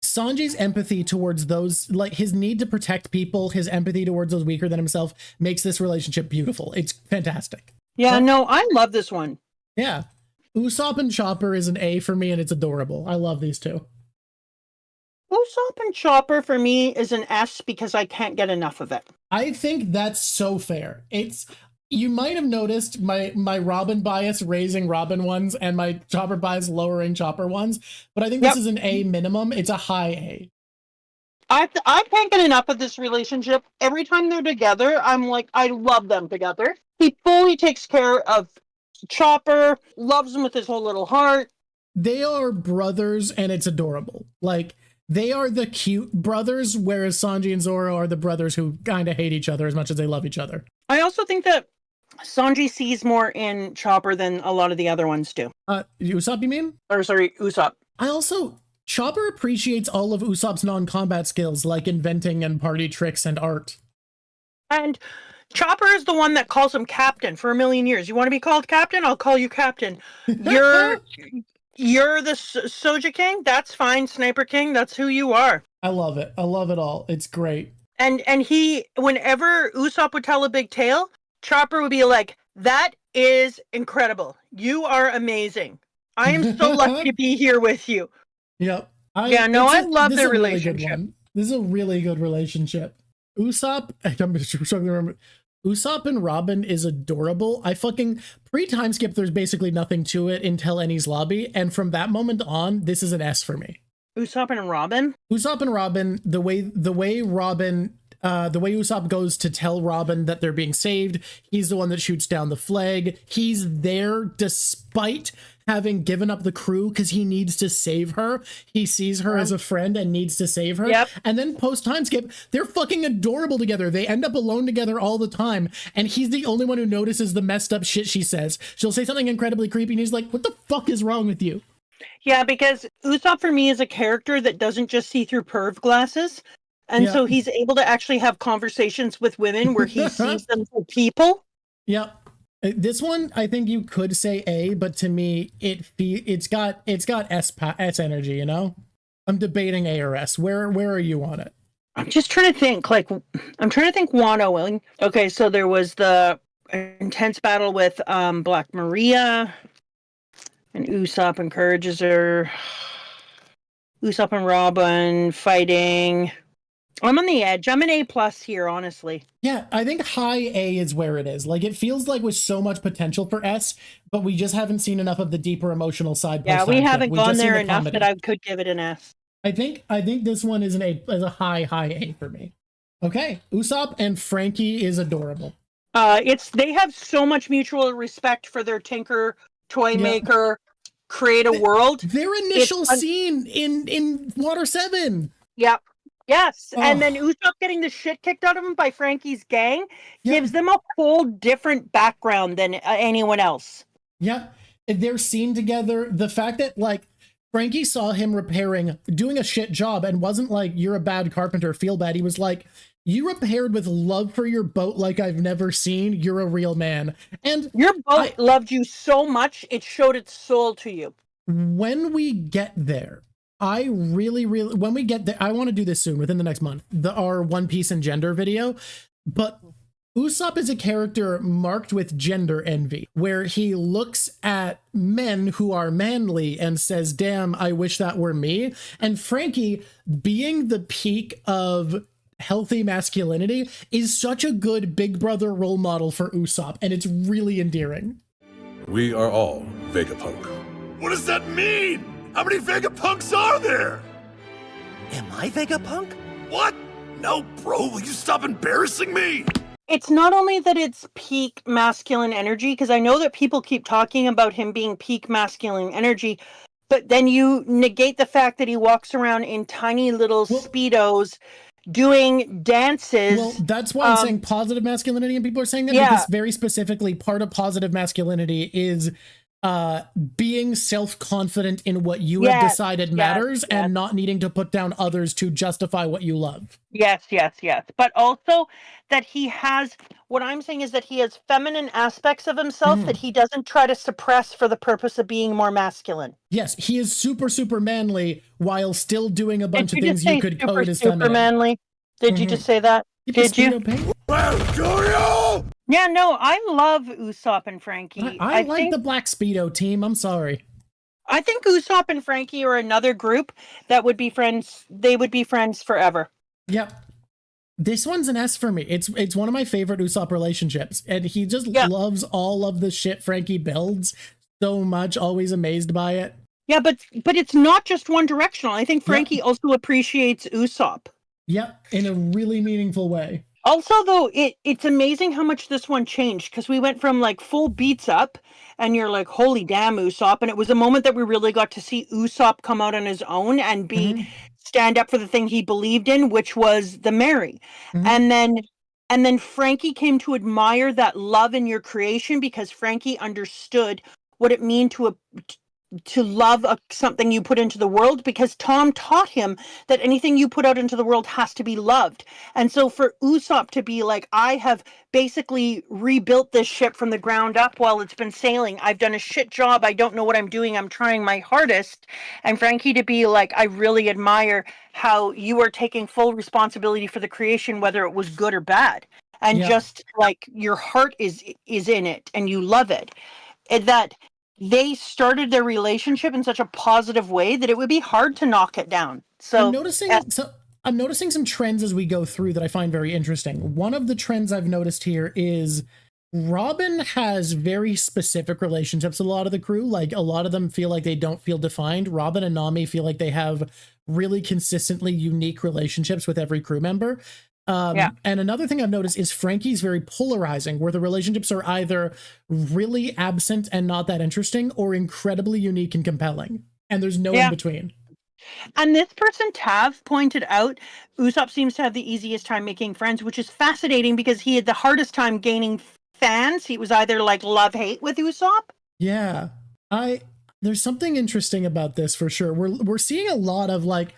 Sanji's empathy towards those, like his need to protect people, his empathy towards those weaker than himself makes this relationship beautiful. It's fantastic. Yeah, no, I love this one. Yeah. Usopp and Chopper is an A for me, and it's adorable. I love these two. Usopp and Chopper for me is an S because I can't get enough of it. I think that's so fair. You might have noticed my Robin bias raising Robin ones and my Chopper bias lowering Chopper ones, but I think this is an A minimum. It's a high A. I can't get enough of this relationship. Every time they're together, I'm like, I love them together. He fully takes care of Chopper, loves him with his whole little heart. They are brothers, and it's adorable. Like, they are the cute brothers, whereas Sanji and Zoro are the brothers who kind of hate each other as much as they love each other. I also think that Sanji sees more in Chopper than a lot of the other ones do. Usopp, you mean? Or sorry, Usopp. Chopper appreciates all of Usopp's non-combat skills, like inventing and party tricks and art. And Chopper is the one that calls him Captain for a million years. You want to be called Captain? I'll call you Captain. You're the Soja King? That's fine. Sniper King? That's who you are. I love it. I love it all. It's great. And he, whenever Usopp would tell a big tale, Chopper would be like, that is incredible. You are amazing. I am so lucky to be here with you. Yep. I love their relationship. Really this is a really good relationship. Usopp, I'm struggling to remember. Usopp and Robin is adorable. I fucking pre-time skip. There's basically nothing to it until Ennie's lobby, and from that moment on, this is an S for me. Usopp and Robin. Usopp and Robin. The way Usopp goes to tell Robin that they're being saved, he's the one that shoots down the flag. He's there despite having given up the crew because he needs to save her. He sees her as a friend and needs to save her. Yep. And then post time skip, they're fucking adorable together. They end up alone together all the time. And he's the only one who notices the messed up shit she says. She'll say something incredibly creepy and he's like, what the fuck is wrong with you? Yeah, because Usopp for me is a character that doesn't just see through perv glasses. And so he's able to actually have conversations with women where he sees them for people. Yep. This one, I think you could say A, but to me, it's got S energy, you know? I'm debating A or S. Where are you on it? I'm just trying to think, Wano. Okay, so there was the intense battle with Black Maria, and Usopp encourages her. Usopp and Robin fighting. I'm on the edge. I'm an A+ here, honestly. Yeah, I think high A is where it is. Like, it feels like with so much potential for S, but we just haven't seen enough of the deeper emotional side. Yeah, we haven't gone there enough that I could give it an S. I think this one is a high A for me. Okay, Usopp and Frankie is adorable. They have so much mutual respect for their tinker, toy maker, create a world. Their initial scene in Water 7. Yep. Yes, and then Usopp getting the shit kicked out of him by Frankie's gang gives them a whole different background than anyone else. Yeah, their scene together, the fact that, like, Frankie saw him doing a shit job and wasn't like, you're a bad carpenter, feel bad. He was like, you repaired with love for your boat like I've never seen. You're a real man. And your boat loved you so much, it showed its soul to you. When we get there, I really, when we get there, I want to do this soon, within the next month, our One Piece and gender video. But Usopp is a character marked with gender envy, where he looks at men who are manly and says, damn, I wish that were me. And Frankie, being the peak of healthy masculinity, is such a good big brother role model for Usopp, and it's really endearing. We are all Vegapunk. What does that mean? How many Vegapunks are there? Am I Vegapunk? What? No, bro, will you stop embarrassing me? It's not only that it's peak masculine energy, because I know that people keep talking about him being peak masculine energy, but then you negate the fact that he walks around in tiny little Speedos doing dances. Well, that's why I'm saying positive masculinity, and people are saying that because very specifically part of positive masculinity is being self-confident in what you have decided matters and not needing to put down others to justify what you love. Yes. But also that he has, what I'm saying is that he has feminine aspects of himself that he doesn't try to suppress for the purpose of being more masculine. Yes, he is super, super manly while still doing a bunch of things you could code as feminine. Super manly? Did you just say that? Did you? Well, Jorio! Yeah, no, I love Usopp and Frankie. I like the Black Speedo team. I'm sorry. I think Usopp and Frankie are another group that would be friends. They would be friends forever. Yep. This one's an S for me. It's one of my favorite Usopp relationships. And he just loves all of the shit Frankie builds so much, always amazed by it. Yeah, but it's not just one directional. I think Frankie also appreciates Usopp. Yep, in a really meaningful way. Also, though, it's amazing how much this one changed, because we went from like full beats up and you're like, holy damn, Usopp. And it was a moment that we really got to see Usopp come out on his own and stand up for the thing he believed in, which was the Mary. And then Frankie came to admire that love in your creation, because Frankie understood what it meant to love something you put into the world, because Tom taught him that anything you put out into the world has to be loved. And so for Usopp to be like, I have basically rebuilt this ship from the ground up while it's been sailing. I've done a shit job. I don't know what I'm doing. I'm trying my hardest. And Frankie to be like, I really admire how you are taking full responsibility for the creation, whether it was good or bad. And just like your heart is in it and you love it. And that they started their relationship in such a positive way that it would be hard to knock it down. So I'm noticing some trends as we go through that I find very interesting. One of the trends I've noticed here is Robin has very specific relationships with a lot of the crew. Like, a lot of them feel like they don't feel defined. Robin and Nami feel like they have really consistently unique relationships with every crew member. And another thing I've noticed is Frankie's very polarizing, where the relationships are either really absent and not that interesting, or incredibly unique and compelling. And there's no in between. And this person, Tav, pointed out Usopp seems to have the easiest time making friends, which is fascinating because he had the hardest time gaining fans. He was either like love-hate with Usopp. Yeah. There's something interesting about this for sure. We're seeing a lot of like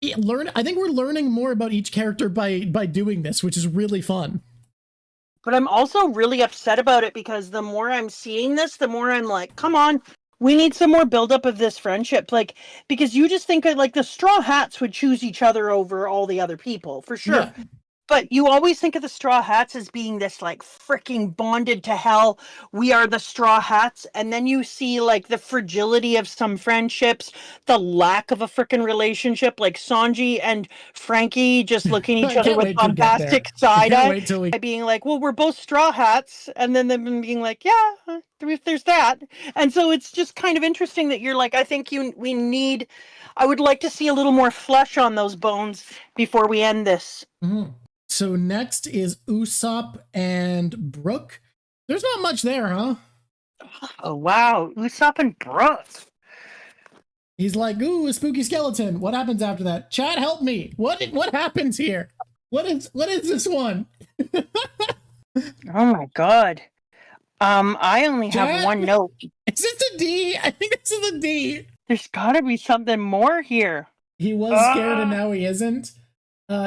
I think we're learning more about each character by doing this, which is really fun. But I'm also really upset about it because the more I'm seeing this, the more I'm like, come on, we need some more buildup of this friendship. Like, because you just think of, like, the Straw Hats would choose each other over all the other people, for sure. Yeah. But you always think of the Straw Hats as being this, like, freaking bonded to hell. We are the Straw Hats. And then you see, like, the fragility of some friendships, the lack of a freaking relationship, like Sanji and Frankie just looking at each other with bombastic side-eye. Being like, well, we're both Straw Hats. And then them being like, yeah, there's that. And so it's just kind of interesting that you're like, I think I would like to see a little more flesh on those bones before we end this. Mm-hmm. So next is Usopp and Brook. There's not much there, huh? Oh, wow. Usopp and Brook. He's like, ooh, a spooky skeleton. What happens after that? Chat, help me. What happens here? What is this one? Oh my god. I only have one note. Is this a D? I think this is a D. There's gotta be something more here. He was scared and now he isn't.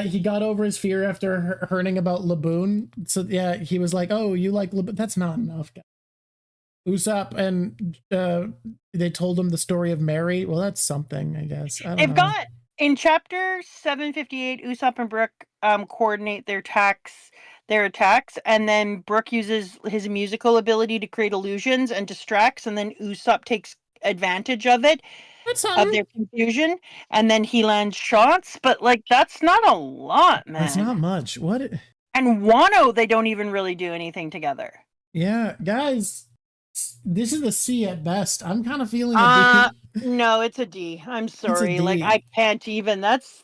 He got over his fear after hearing about Laboon. So yeah, he was like, oh, you like Laboon? That's not enough, guys. Usopp and they told him the story of Mary. Well, that's something, I guess. I don't know. In chapter 758, Usopp and Brook coordinate their attacks, and then Brook uses his musical ability to create illusions and distracts, and then Usopp takes advantage of it. Of their confusion, and then he lands shots, but like that's not a lot, man. That's not much. What? And Wano, they don't even really do anything together. Yeah, guys, this is a C at best. I'm kind of feeling no, it's a D. I'm sorry. Like I can't even. That's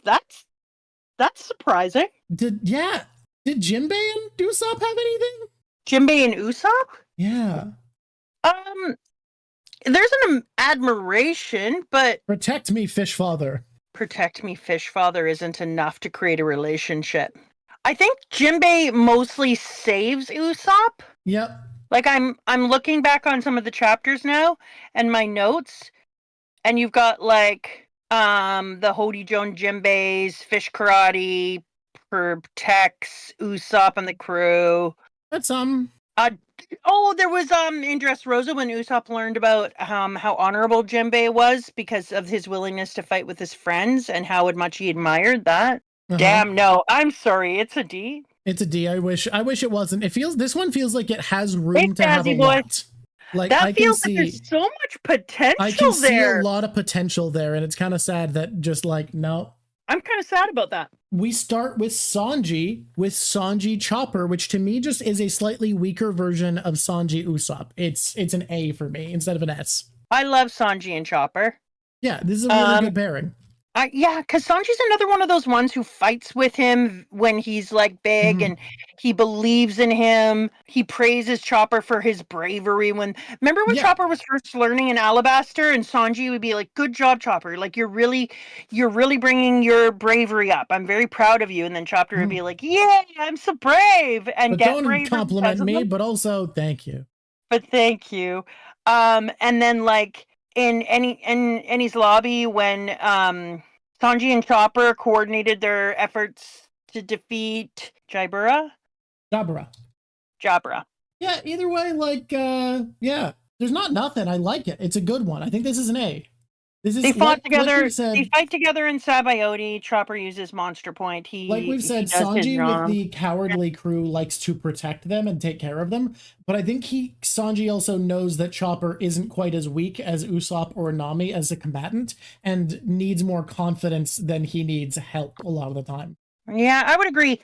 surprising. Did Jinbei and Usopp have anything? Jinbei and Usopp? Yeah. There's an admiration, but protect me, fish father. Protect me, fish father isn't enough to create a relationship. I think Jinbei mostly saves Usopp. Yep. Like I'm looking back on some of the chapters now and my notes, and you've got like the Hody Joan Jinbei's fish karate protects Usopp and the crew. That's there was in Dressrosa when Usopp learned about how honorable Jinbei was because of his willingness to fight with his friends and how much he admired that. Damn, no, I'm sorry, it's a D. It's a D. I wish it wasn't. This one feels like it has room to have a lot. Like that feels like there's so much potential there. I can see a lot of potential there, and it's kind of sad that just like no. I'm kind of sad about that. We start with Sanji Chopper, which to me just is a slightly weaker version of Sanji Usopp. It's an A for me instead of an S. I love Sanji and Chopper. Yeah, this is a really good pairing. Yeah, because Sanji's another one of those ones who fights with him when he's like big and he believes in him. He praises Chopper for his bravery. Remember when Chopper was first learning in Alabaster and Sanji would be like, good job, Chopper. Like, you're really bringing your bravery up. I'm very proud of you. And then Chopper would be like, yeah, I'm so brave. And don't compliment me, but also thank you. But thank you. And then like in Annie's lobby when Sanji and Chopper coordinated their efforts to defeat Jabra. Yeah, either way, like, there's not nothing. I like it. It's a good one. I think this is an A. They fought together. They fight together in Sabaody. Chopper uses Monster Point. Like we've said, Sanji with the cowardly crew likes to protect them and take care of them. But I think Sanji also knows that Chopper isn't quite as weak as Usopp or Nami as a combatant and needs more confidence than he needs help a lot of the time. Yeah, I would agree.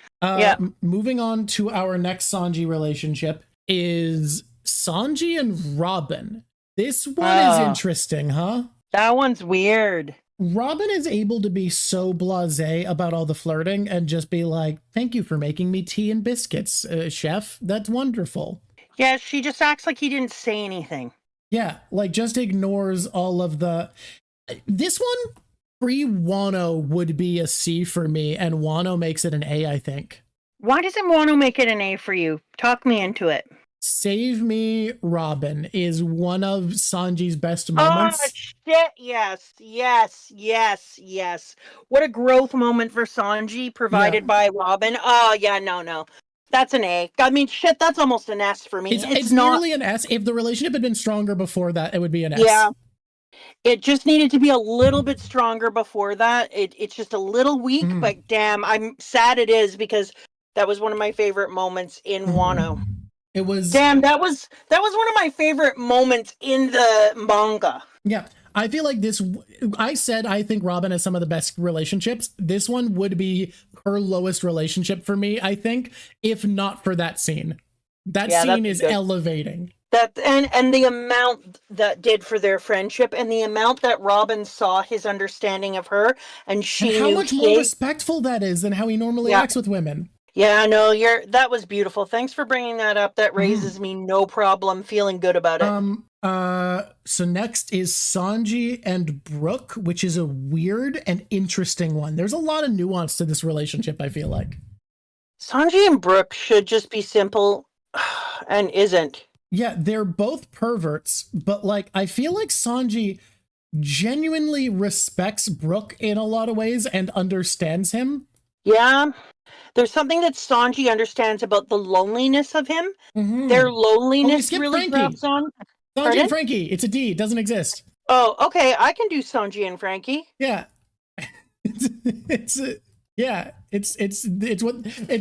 Moving on to our next Sanji relationship is Sanji and Robin. This one is interesting, huh? That one's weird. Robin is able to be so blasé about all the flirting and just be like, thank you for making me tea and biscuits, chef. That's wonderful. Yeah, she just acts like he didn't say anything. Yeah, like just ignores all of the... This one, pre-Wano would be a C for me, and Wano makes it an A, I think. Why doesn't Wano make it an A for you? Talk me into it. Save Me Robin is one of Sanji's best moments. Oh, shit. Yes. What a growth moment for Sanji provided by Robin. Oh, yeah, no. That's an A. I mean, shit, that's almost an S for me. It's not nearly an S. If the relationship had been stronger before that, it would be an S. Yeah. It just needed to be a little bit stronger before that. It's just a little weak, but damn, I'm sad it is because that was one of my favorite moments in Wano. It was... Damn, that was one of my favorite moments in the manga. Yeah, I feel like this... I said I think Robin has some of the best relationships. This one would be her lowest relationship for me, I think, if not for that scene. That scene is elevating. That and the amount that did for their friendship, and the amount that Robin saw his understanding of her, and she how knew much more respectful that is than how he normally acts with women. Yeah, no, that was beautiful. Thanks for bringing that up. That raises me no problem feeling good about it. So next is Sanji and Brook, which is a weird and interesting one. There's a lot of nuance to this relationship, I feel like. Sanji and Brook should just be simple and isn't. Yeah, they're both perverts, but like I feel like Sanji genuinely respects Brook in a lot of ways and understands him. Yeah. There's something that Sanji understands about the loneliness of him. Their loneliness really grabs on. Sanji and Frankie. It's a D. It doesn't exist. Oh, okay. I can do Sanji and Frankie. Yeah. It's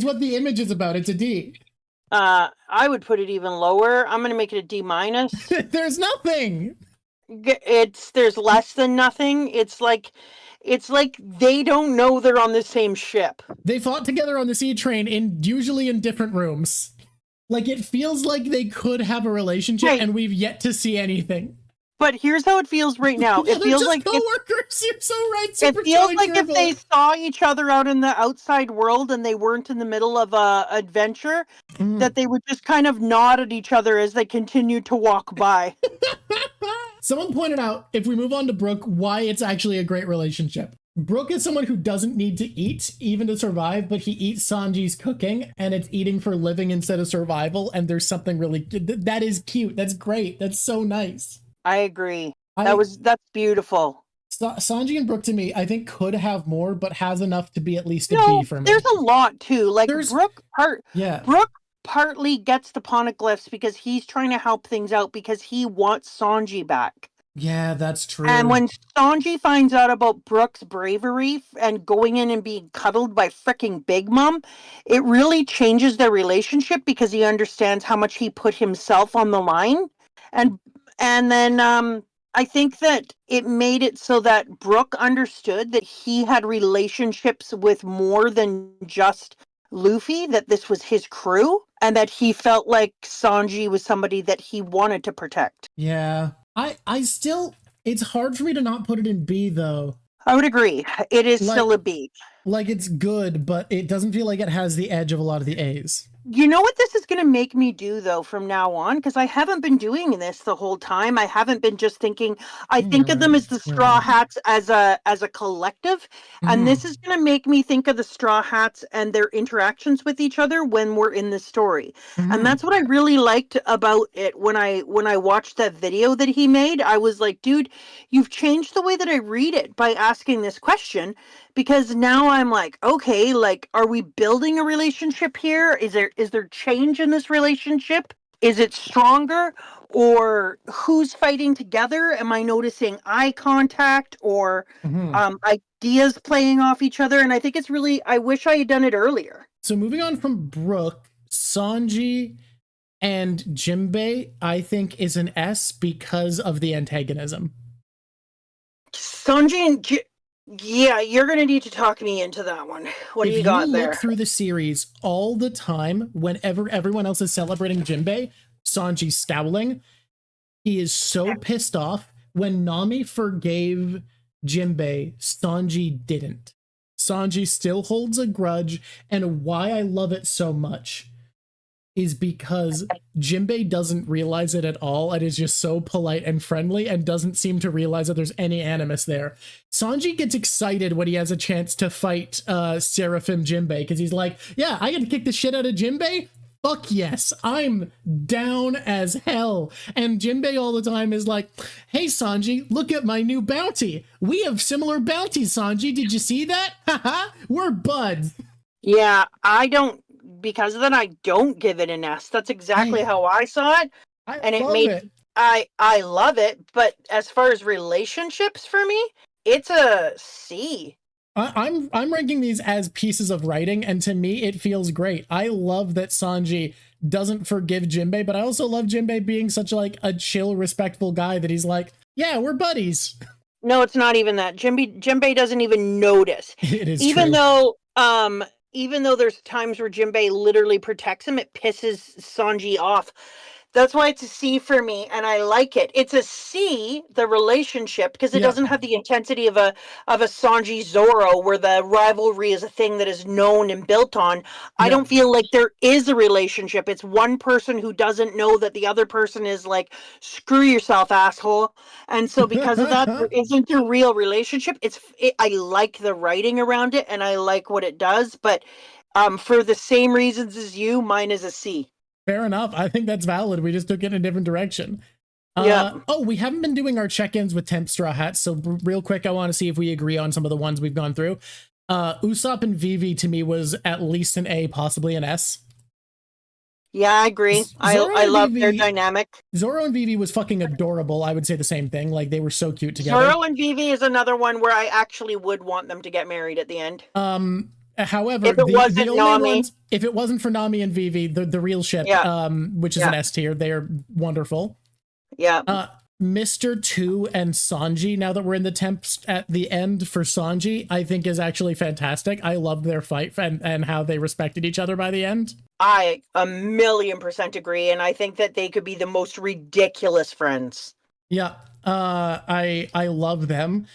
what the image is about. It's a D. I would put it even lower. I'm going to make it a D minus. There's nothing. There's less than nothing. It's like they don't know they're on the same ship. They fought together on the sea train usually in different rooms. Like it feels like they could have a relationship and we've yet to see anything. But here's how it feels right now. It feels like coworkers. You're so right. It feels like if they saw each other out in the outside world and they weren't in the middle of a adventure, that they would just kind of nod at each other as they continued to walk by. Someone pointed out, if we move on to Brook, why it's actually a great relationship. Brook is someone who doesn't need to eat, even to survive, but he eats Sanji's cooking, and it's eating for living instead of survival, and there's something really... That is cute. That's great. That's so nice. I agree. That's beautiful. Sanji and Brook, to me, I think could have more, but has enough to be at least a B for me. There's a lot, too. Like, Brook partly gets the poneglyphs because he's trying to help things out because he wants Sanji back. Yeah, that's true. And when Sanji finds out about Brook's bravery and going in and being cuddled by fricking Big Mom, it really changes their relationship because he understands how much he put himself on the line. And then I think that it made it so that Brook understood that he had relationships with more than just Luffy, that this was his crew, and that he felt like Sanji was somebody that he wanted to protect. Yeah. I still, it's hard for me to not put it in B, though. I would agree. It is still a B. Like, it's good, but it doesn't feel like it has the edge of a lot of the A's. You know what this is going to make me do, though, from now on? Because I haven't been doing this the whole time. I haven't been just thinking. I think of them as the Straw Hats as a collective. And this is going to make me think of the Straw Hats and their interactions with each other when we're in the story. And that's what I really liked about it when I watched that video that he made. I was like, dude, you've changed the way that I read it by asking this question. Because now I'm like, okay, like, are we building a relationship here? Is there change in this relationship? Is it stronger? Or who's fighting together? Am I noticing eye contact or ideas playing off each other? And I think it's really, I wish I had done it earlier. So moving on from Brook, Sanji and Jinbei, I think, is an S because of the antagonism. Sanji and yeah, you're going to need to talk me into that one. What do you got there? If you look through the series all the time, whenever everyone else is celebrating Jinbei, Sanji's scowling. He is so pissed off. When Nami forgave Jinbei, Sanji didn't. Sanji still holds a grudge, and why I love it so much is because Jinbei doesn't realize it at all and is just so polite and friendly and doesn't seem to realize that there's any animus there. Sanji gets excited when he has a chance to fight Seraphim Jinbei because he's like, yeah, I get to kick the shit out of Jinbei? Fuck yes, I'm down as hell. And Jinbei all the time is like, hey Sanji, look at my new bounty. We have similar bounties, Sanji. Did you see that? Haha, we're buds. Yeah, I don't, because of that, I don't give it an S. That's exactly how I saw it. And it made it. I love it, but as far as relationships for me, it's a C. I'm ranking these as pieces of writing, and to me, it feels great. I love that Sanji doesn't forgive Jinbei, but I also love Jinbei being such like a chill, respectful guy that he's like, yeah, we're buddies. No, it's not even that. Jinbei doesn't even notice. It is even true. even though there's times where Jinbei literally protects him, it pisses Sanji off. That's why it's a C for me, and I like it. It's a C, the relationship, because it doesn't have the intensity of a Sanji Zoro, where the rivalry is a thing that is known and built on. I don't feel like there is a relationship. It's one person who doesn't know that the other person is like, screw yourself, asshole. And so because of that, there isn't a real relationship. I like the writing around it, and I like what it does, but for the same reasons as you, mine is a C. Fair enough. I think that's valid. We just took it in a different direction. Oh, we haven't been doing our check-ins with Temp Straw Hats, so real quick, I want to see if we agree on some of the ones we've gone through. Usopp and Vivi to me was at least an A, possibly an S. Yeah, I agree. I love their dynamic. Zoro and Vivi was fucking adorable. I would say the same thing. Like, they were so cute together. Zoro and Vivi is another one where I actually would want them to get married at the end. However, if it if it wasn't for Nami and Vivi, the real ship, which is an S tier, they are wonderful. Yeah. Mr. 2 and Sanji, now that we're in the temps at the end for Sanji, I think is actually fantastic. I loved their fight and how they respected each other by the end. I 1,000,000% agree, and I think that they could be the most ridiculous friends. Yeah. I love them.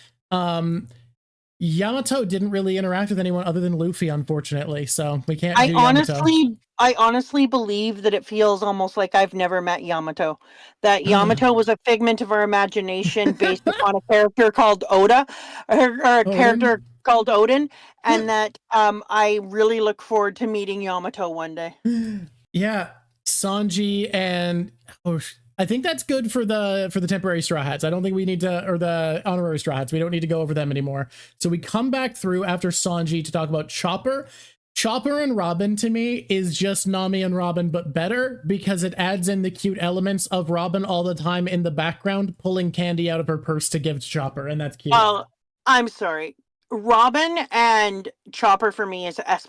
Yamato didn't really interact with anyone other than Luffy, unfortunately, so we can't do Yamato. I honestly believe that it feels almost like I've never met Yamato. That Yamato was a figment of our imagination based upon a character called Oda, or a character called Odin, and that I really look forward to meeting Yamato one day. Yeah, Sanji and... I think that's good for the temporary Straw Hats. I don't think we need to, or the honorary Straw Hats. We don't need to go over them anymore. So we come back through after Sanji to talk about Chopper. Chopper and Robin to me is just Nami and Robin, but better because it adds in the cute elements of Robin all the time in the background, pulling candy out of her purse to give to Chopper, and that's cute. Well, I'm sorry. Robin and Chopper for me is S+.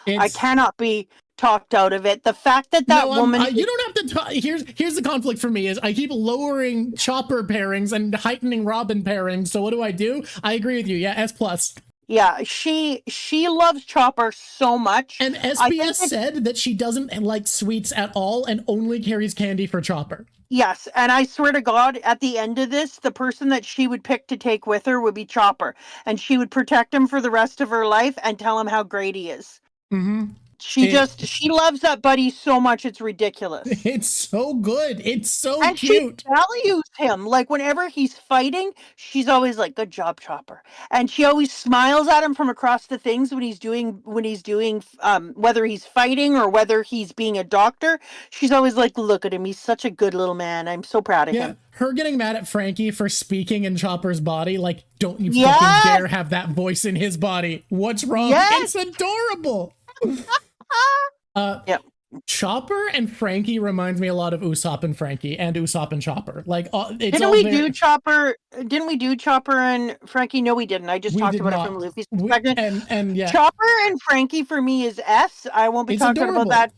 I cannot be talked out of it. The fact that woman... you don't have to talk. Here's the conflict for me is I keep lowering Chopper pairings and heightening Robin pairings. So what do? I agree with you. Yeah, S+. Yeah, she loves Chopper so much. And SBS said that she doesn't like sweets at all and only carries candy for Chopper. Yes, and I swear to God, at the end of this, the person that she would pick to take with her would be Chopper. And she would protect him for the rest of her life and tell him how great he is. Mm-hmm. She loves that buddy so much, it's ridiculous. It's so good. It's so and cute. She values him. Like, whenever he's fighting, she's always like, good job, Chopper. And she always smiles at him from across the things when he's doing, whether he's fighting or whether he's being a doctor. She's always like, look at him. He's such a good little man. I'm so proud of him. Her getting mad at Frankie for speaking in Chopper's body. Like, don't you fucking dare have that voice in his body. What's wrong? It's adorable. Chopper and Frankie reminds me a lot of Usopp and Frankie and Usopp and Chopper. Like, didn't we do Chopper and Frankie? No, we didn't. I just talked about it from Luffy's perspective. And Chopper and Frankie for me is S. I won't be talking about that.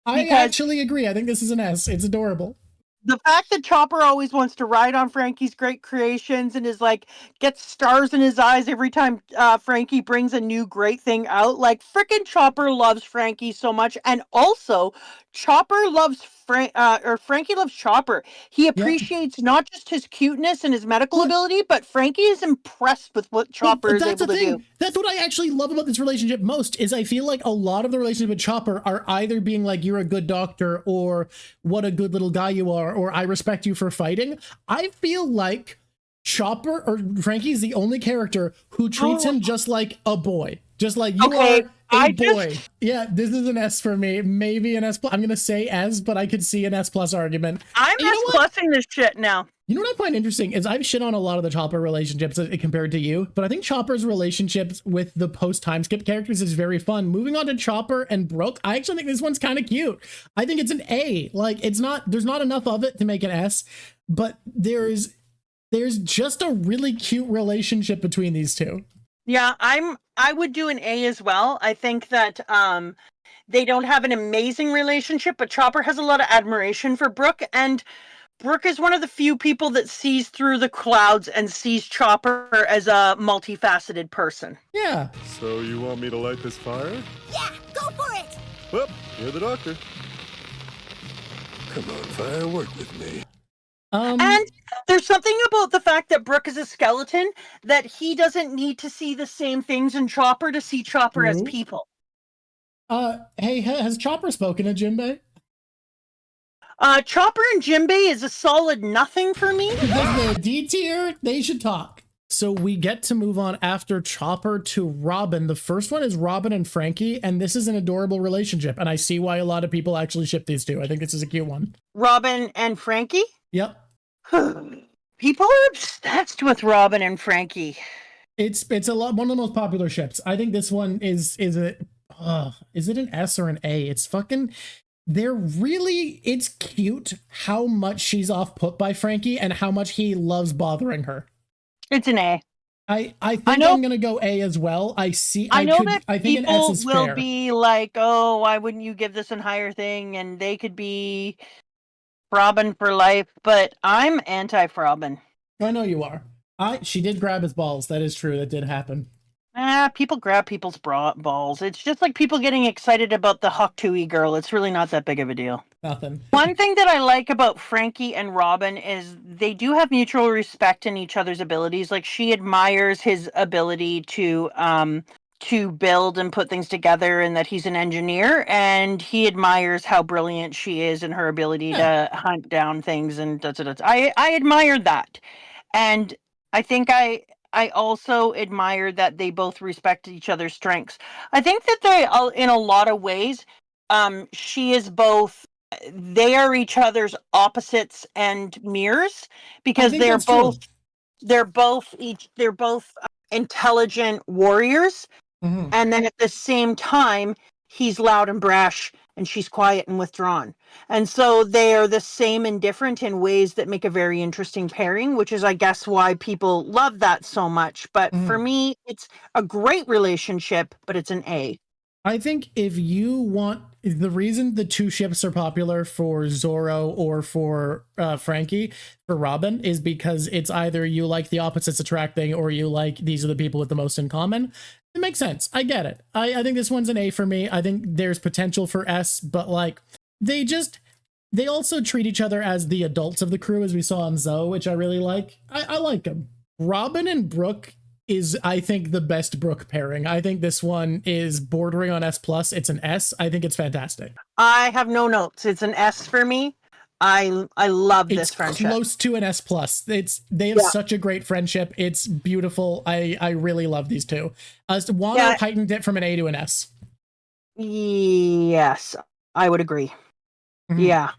I actually agree. I think this is an S. It's adorable. the fact that Chopper always wants to ride on Frankie's great creations and is like gets stars in his eyes every time Frankie brings a new great thing out. Like frickin' Chopper loves Frankie so much, and also Chopper loves Frankie loves Chopper. He Yeah. appreciates not just his cuteness and his medical Well, ability, but Frankie is impressed with what Chopper is that's able the to thing. do. That's what I actually love about this relationship most is I feel like a lot of the relationship with Chopper are either being like, you're a good doctor, or what a good little guy you are, or I respect you for fighting. I feel like Chopper or Frankie's the only character who treats him just like a boy. Just like you Okay, are I a boy. just- Yeah, this is an S for me. Maybe an S plus. I'm going to say S, but I could see an S plus argument. I'm You know S what? plusing this shit now. You know what I find interesting is I've shit on a lot of the Chopper relationships compared to you, but I think Chopper's relationships with the post-time skip characters is very fun. Moving on to Chopper and Brooke, I actually think this one's kind of cute. I think it's an A. Like, there's not enough of it to make an S, but there's just a really cute relationship between these two. Yeah, I would do an A as well. I think that they don't have an amazing relationship, but Chopper has a lot of admiration for Brooke, and Brooke is one of the few people that sees through the clouds and sees Chopper as a multifaceted person. Yeah. So you want me to light this fire? Yeah, go for it! Well, you're the doctor. Come on, fire, work with me. And there's something about the fact that Brooke is a skeleton that he doesn't need to see the same things in Chopper to see Chopper as people. Hey, has Chopper spoken to Jinbei? Chopper and Jinbei is a solid nothing for me. Because they're D tier, they should talk. So we get to move on after Chopper to Robin. The first one is Robin and Frankie, and this is an adorable relationship. And I see why a lot of people actually ship these two. I think this is a cute one. Robin and Frankie? Yep. People are obsessed with Robin and Frankie. It's one of the most popular ships. I think this one is it an S or an A? It's fucking, it's cute how much she's off put by Frankie and how much he loves bothering her. It's an A. I think I'm gonna go A as well. I think an S People is will fair. be like, oh, why wouldn't you give this a higher thing? And they could be Robin for life, but I'm anti-Robin. I know you are. She did grab his balls. That is true. That did happen. People grab people's balls. It's just like people getting excited about the Hoktui girl. It's really not that big of a deal. Nothing. One thing that I like about Frankie and Robin is they do have mutual respect in each other's abilities. Like she admires his ability to build and put things together, and that he's an engineer, and he admires how brilliant she is in her ability to hunt down things and I admired that. And I think I also admire that they both respect each other's strengths. I think that they, in a lot of ways, they are each other's opposites and mirrors, because they're both intelligent warriors. Mm-hmm. And then at the same time, he's loud and brash and she's quiet and withdrawn. And so they are the same and different in ways that make a very interesting pairing, which is, I guess, why people love that so much. But for me, it's a great relationship, but it's an A. I think if you want, the reason the two ships are popular for Zoro or for Frankie, for Robin, is because it's either you like the opposites attracting or you like these are the people with the most in common. It makes sense. I get it. I think this one's an A for me. I think there's potential for S, but like they also treat each other as the adults of the crew, as we saw on Zoe, which I really like. I like them. Robin and Brooke is, I think, the best Brooke pairing. I think this one is bordering on S plus. It's an S. I think it's fantastic. I have no notes. It's an S for me. I love this friendship. It's close to an S plus. They have such a great friendship. It's beautiful. I really love these two. Wano heightened it from an A to an S. Yes, I would agree. Mm-hmm. Yeah.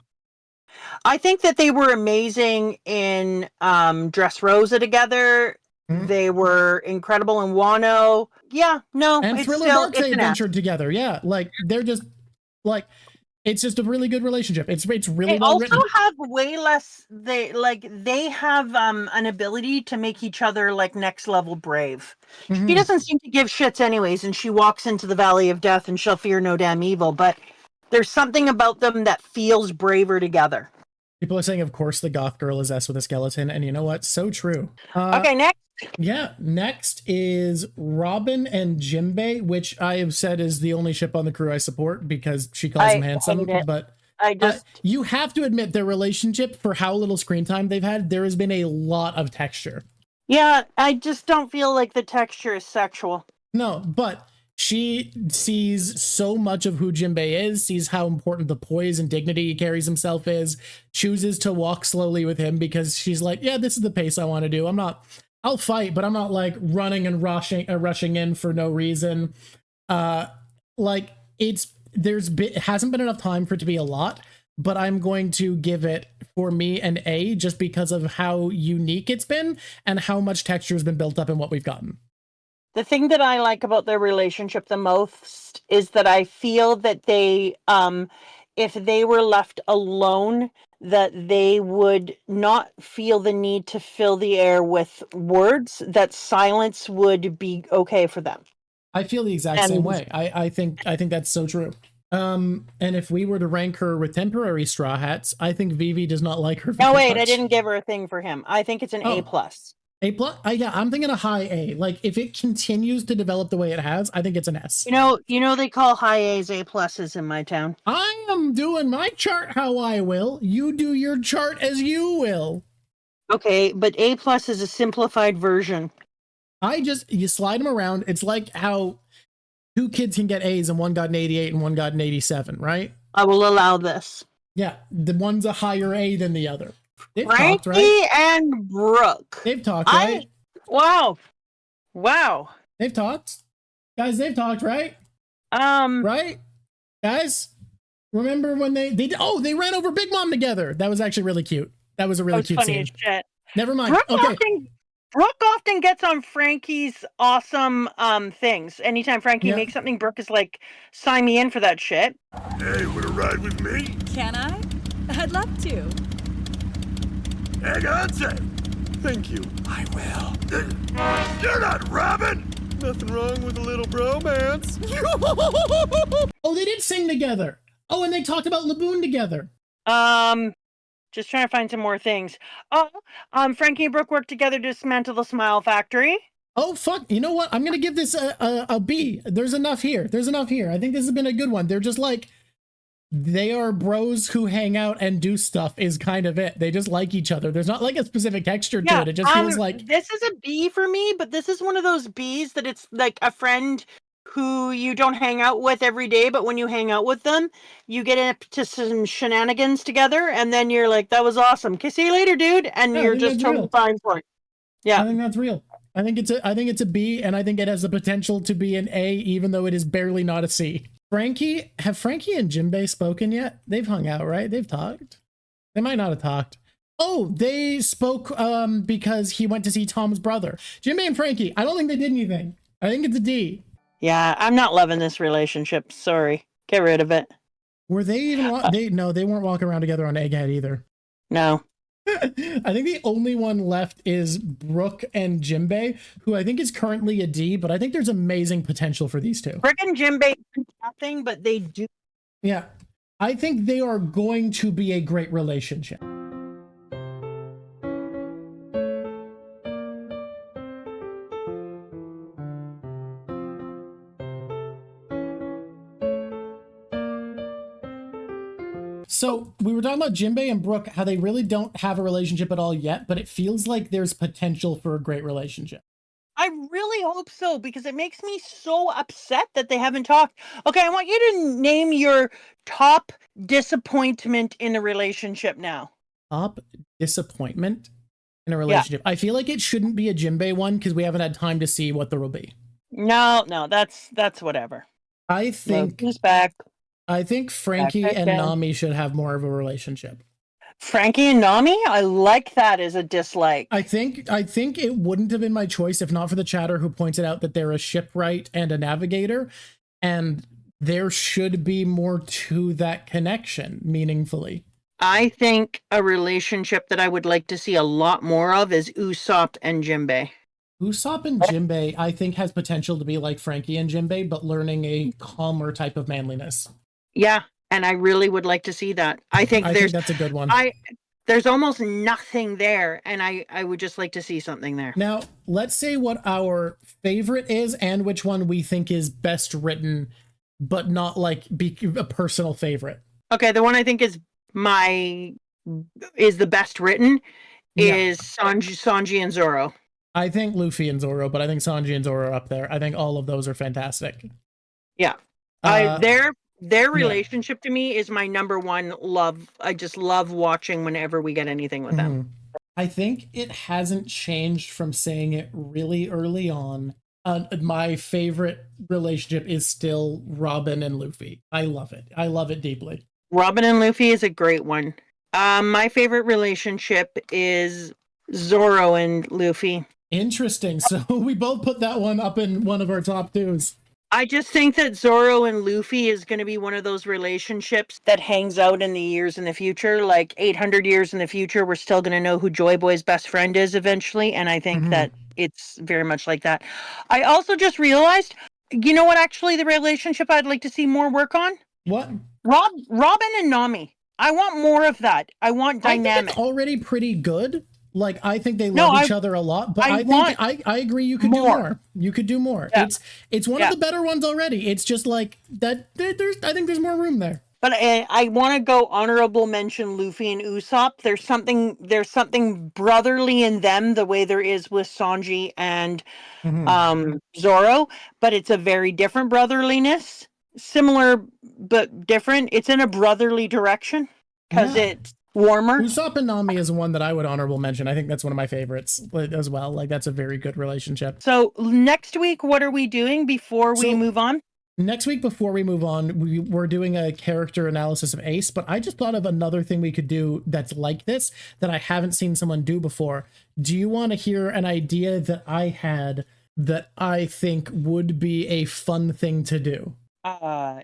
I think that they were amazing in Dressrosa together. Mm-hmm. They were incredible in Wano. Yeah, no, and it's Thriller still, Bark, they adventured together. Yeah, like they're just like, it's just a really good relationship. It's really well written. They also have way less. They have an ability to make each other like next level brave. Mm-hmm. She doesn't seem to give shits anyways, and she walks into the Valley of Death and she'll fear no damn evil. But there's something about them that feels braver together. People are saying, of course, the goth girl is S with a skeleton, and you know what? So true. Okay, next. Yeah, next is Robin and Jimbei, which I have said is the only ship on the crew I support because she calls him handsome. hate it. But I just you have to admit their relationship, for how little screen time they've had, there has been a lot of texture. yeah, I just don't feel like the texture is sexual. No, but she sees so much of who Jimbei is, sees how important the poise and dignity he carries himself is, chooses to walk slowly with him because she's like, yeah, this is the pace I want to do. I'll fight, but I'm not like running and rushing in for no reason. Like it hasn't been enough time for it to be a lot, but I'm going to give it, for me, an A, just because of how unique it's been and how much texture has been built up in what we've gotten. The thing that I like about their relationship the most is that I feel that they, if they were left alone, that they would not feel the need to fill the air with words, that silence would be okay for them. I feel the exact same way. I think that's so true. And if we were to rank her with temporary Straw Hats, I think Vivi does not like her. No, wait, I didn't give her a thing for him. I think it's an A+. A+? Yeah, I'm thinking a high A. Like, if it continues to develop the way it has, I think it's an S. You know they call high A's A+ in my town. I am doing my chart how I will. You do your chart as you will. Okay, but A+ is a simplified version. You slide them around. It's like how two kids can get A's and one got an 88 and one got an 87, right? I will allow this. Yeah, the one's a higher A than the other. They've Frankie talked, right? and Brooke. They've talked, right? Wow. They've talked. Guys, they've talked, right? Right? Guys, remember when they ran over Big Mom together. That was actually really cute. That was a really cute funny scene. as shit. Never mind. Brooke often gets on Frankie's awesome things. Anytime Frankie makes something, Brooke is like, sign me in for that shit. Hey, wanna ride with me? Can I? I'd love to. Hang on, say. Thank you. I will. You're not Robin! Nothing wrong with a little bromance. Oh, they did sing together. Oh, and they talked about Laboon together. Just trying to find some more things. Oh, Frankie and Brooke work together to dismantle the Smile Factory. Oh, fuck. You know what? I'm going to give this a B. There's enough here. I think this has been a good one. They're just like, they are bros who hang out and do stuff is kind of it. They just like each other. There's not like a specific texture to it. It just feels like... This is a B for me, but this is one of those Bs that it's like a friend who you don't hang out with every day, but when you hang out with them, you get into some shenanigans together, and then you're like, that was awesome. See you later, dude. And you're just totally fine for it. Yeah. I think that's real. I think it's a B, and I think it has the potential to be an A, even though it is barely not a C. Have Frankie and Jimbei spoken yet? They've hung out, right? They've talked. They might not have talked. Oh, they spoke because he went to see Tom's brother. Jimbei and Frankie, I don't think they did anything. I think it's a D. Yeah, I'm not loving this relationship. Sorry. Get rid of it. Were they even No, they weren't walking around together on Egghead either. No. I think the only one left is Brooke and Jimbei, who I think is currently a D, but I think there's amazing potential for these two. Brooke and Jimbei do nothing, but they do. Yeah. I think they are going to be a great relationship. So we were talking about Jimbei and Brooke, how they really don't have a relationship at all yet, but it feels like there's potential for a great relationship. I really hope so, because it makes me so upset that they haven't talked. Okay, I want you to name your top disappointment in a relationship now. Top disappointment in a relationship? Yeah. I feel like it shouldn't be a Jimbei one because we haven't had time to see what there will be. No, that's whatever. I think Frankie and Nami should have more of a relationship. Frankie and Nami? I like that as a dislike. I think it wouldn't have been my choice if not for the chatter who pointed out that they're a shipwright and a navigator, and there should be more to that connection meaningfully. I think a relationship that I would like to see a lot more of is Usopp and Jimbei. Usopp and Jimbei, I think, has potential to be like Frankie and Jimbei, but learning a calmer type of manliness. Yeah, and I really would like to see that. I think that's a good one. There's almost nothing there, and I would just like to see something there. Now, let's say what our favorite is and which one we think is best written, but not like be a personal favorite. Okay, the one I think is the best written is Sanji and Zoro. I think Luffy and Zoro, but I think Sanji and Zoro are up there. I think all of those are fantastic. Yeah. Their relationship to me is my number one love. I just love watching whenever we get anything with them. I think it hasn't changed from saying it really early on. My favorite relationship is still Robin and Luffy. I love it. I love it deeply. Robin and Luffy is a great one. My favorite relationship is Zoro and Luffy. Interesting. So we both put that one up in one of our top twos. I just think that Zoro and Luffy is going to be one of those relationships that hangs out in the years in the future. Like 800 years in the future, we're still going to know who Joy Boy's best friend is eventually. And I think that it's very much like that. I also just realized, you know what, actually, the relationship I'd like to see more work on? What? Robin and Nami. I want more of that. I want dynamic. I think it's already pretty good. Like, I think they love each other a lot, but I agree you could do more. You could do more. Yeah. It's one of the better ones already. It's just like that. I think there's more room there. But I want to go honorable mention Luffy and Usopp. There's something brotherly in them, the way there is with Sanji and Zoro, but it's a very different brotherliness. Similar but different. It's in a brotherly direction because it's warmer. Usopp and Nami is one that I would honorable mention. I think that's one of my favorites as well. Like, that's a very good relationship. So next week, what are we doing before we move on? Next week, before we move on, we're doing a character analysis of Ace, but I just thought of another thing we could do that's like this that I haven't seen someone do before. Do you want to hear an idea that I had that I think would be a fun thing to do?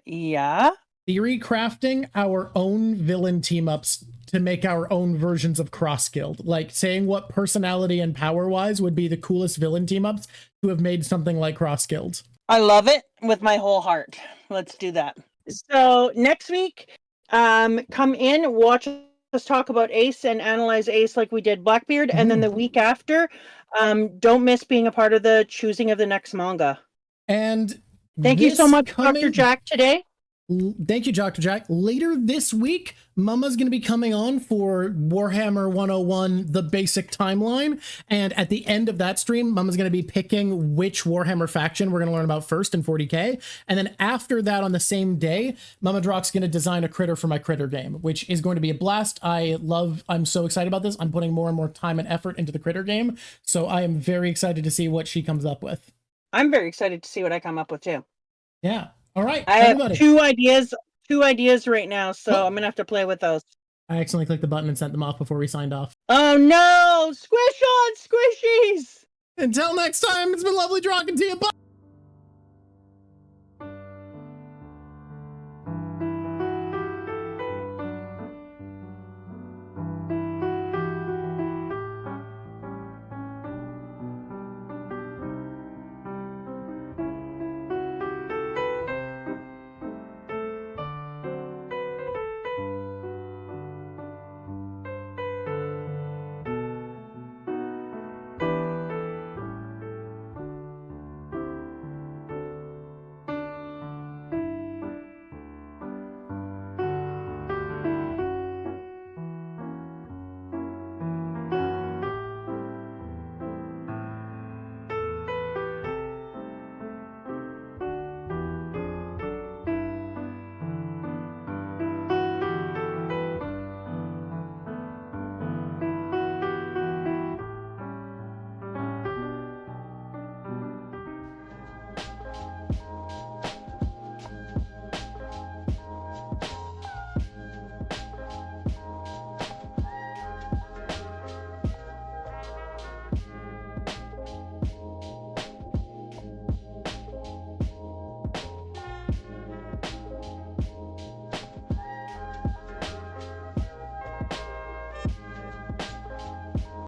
Yeah. Theory crafting our own villain team-ups to make our own versions of Cross Guild. Like, saying what personality and power-wise would be the coolest villain team-ups to have made something like Cross Guild. I love it with my whole heart. Let's do that. So next week, come in, watch us talk about Ace and analyze Ace like we did Blackbeard. And then the week after, don't miss being a part of the choosing of the next manga. And thank you so much, Dr. Jack, today. Thank you, Dr. Jack. Later this week, Mama's going to be coming on for Warhammer 101, the basic timeline. And at the end of that stream, Mama's going to be picking which Warhammer faction we're going to learn about first in 40K. And then after that, on the same day, Mama Drawk's going to design a critter for my critter game, which is going to be a blast. I'm so excited about this. I'm putting more and more time and effort into the critter game. So I am very excited to see what she comes up with. I'm very excited to see what I come up with too. Yeah. All right, I have two ideas right now, so I'm gonna have to play with those. I accidentally clicked the button and sent them off before we signed off. Oh no! Squish on squishies! Until next time, it's been lovely talking to you. Bye!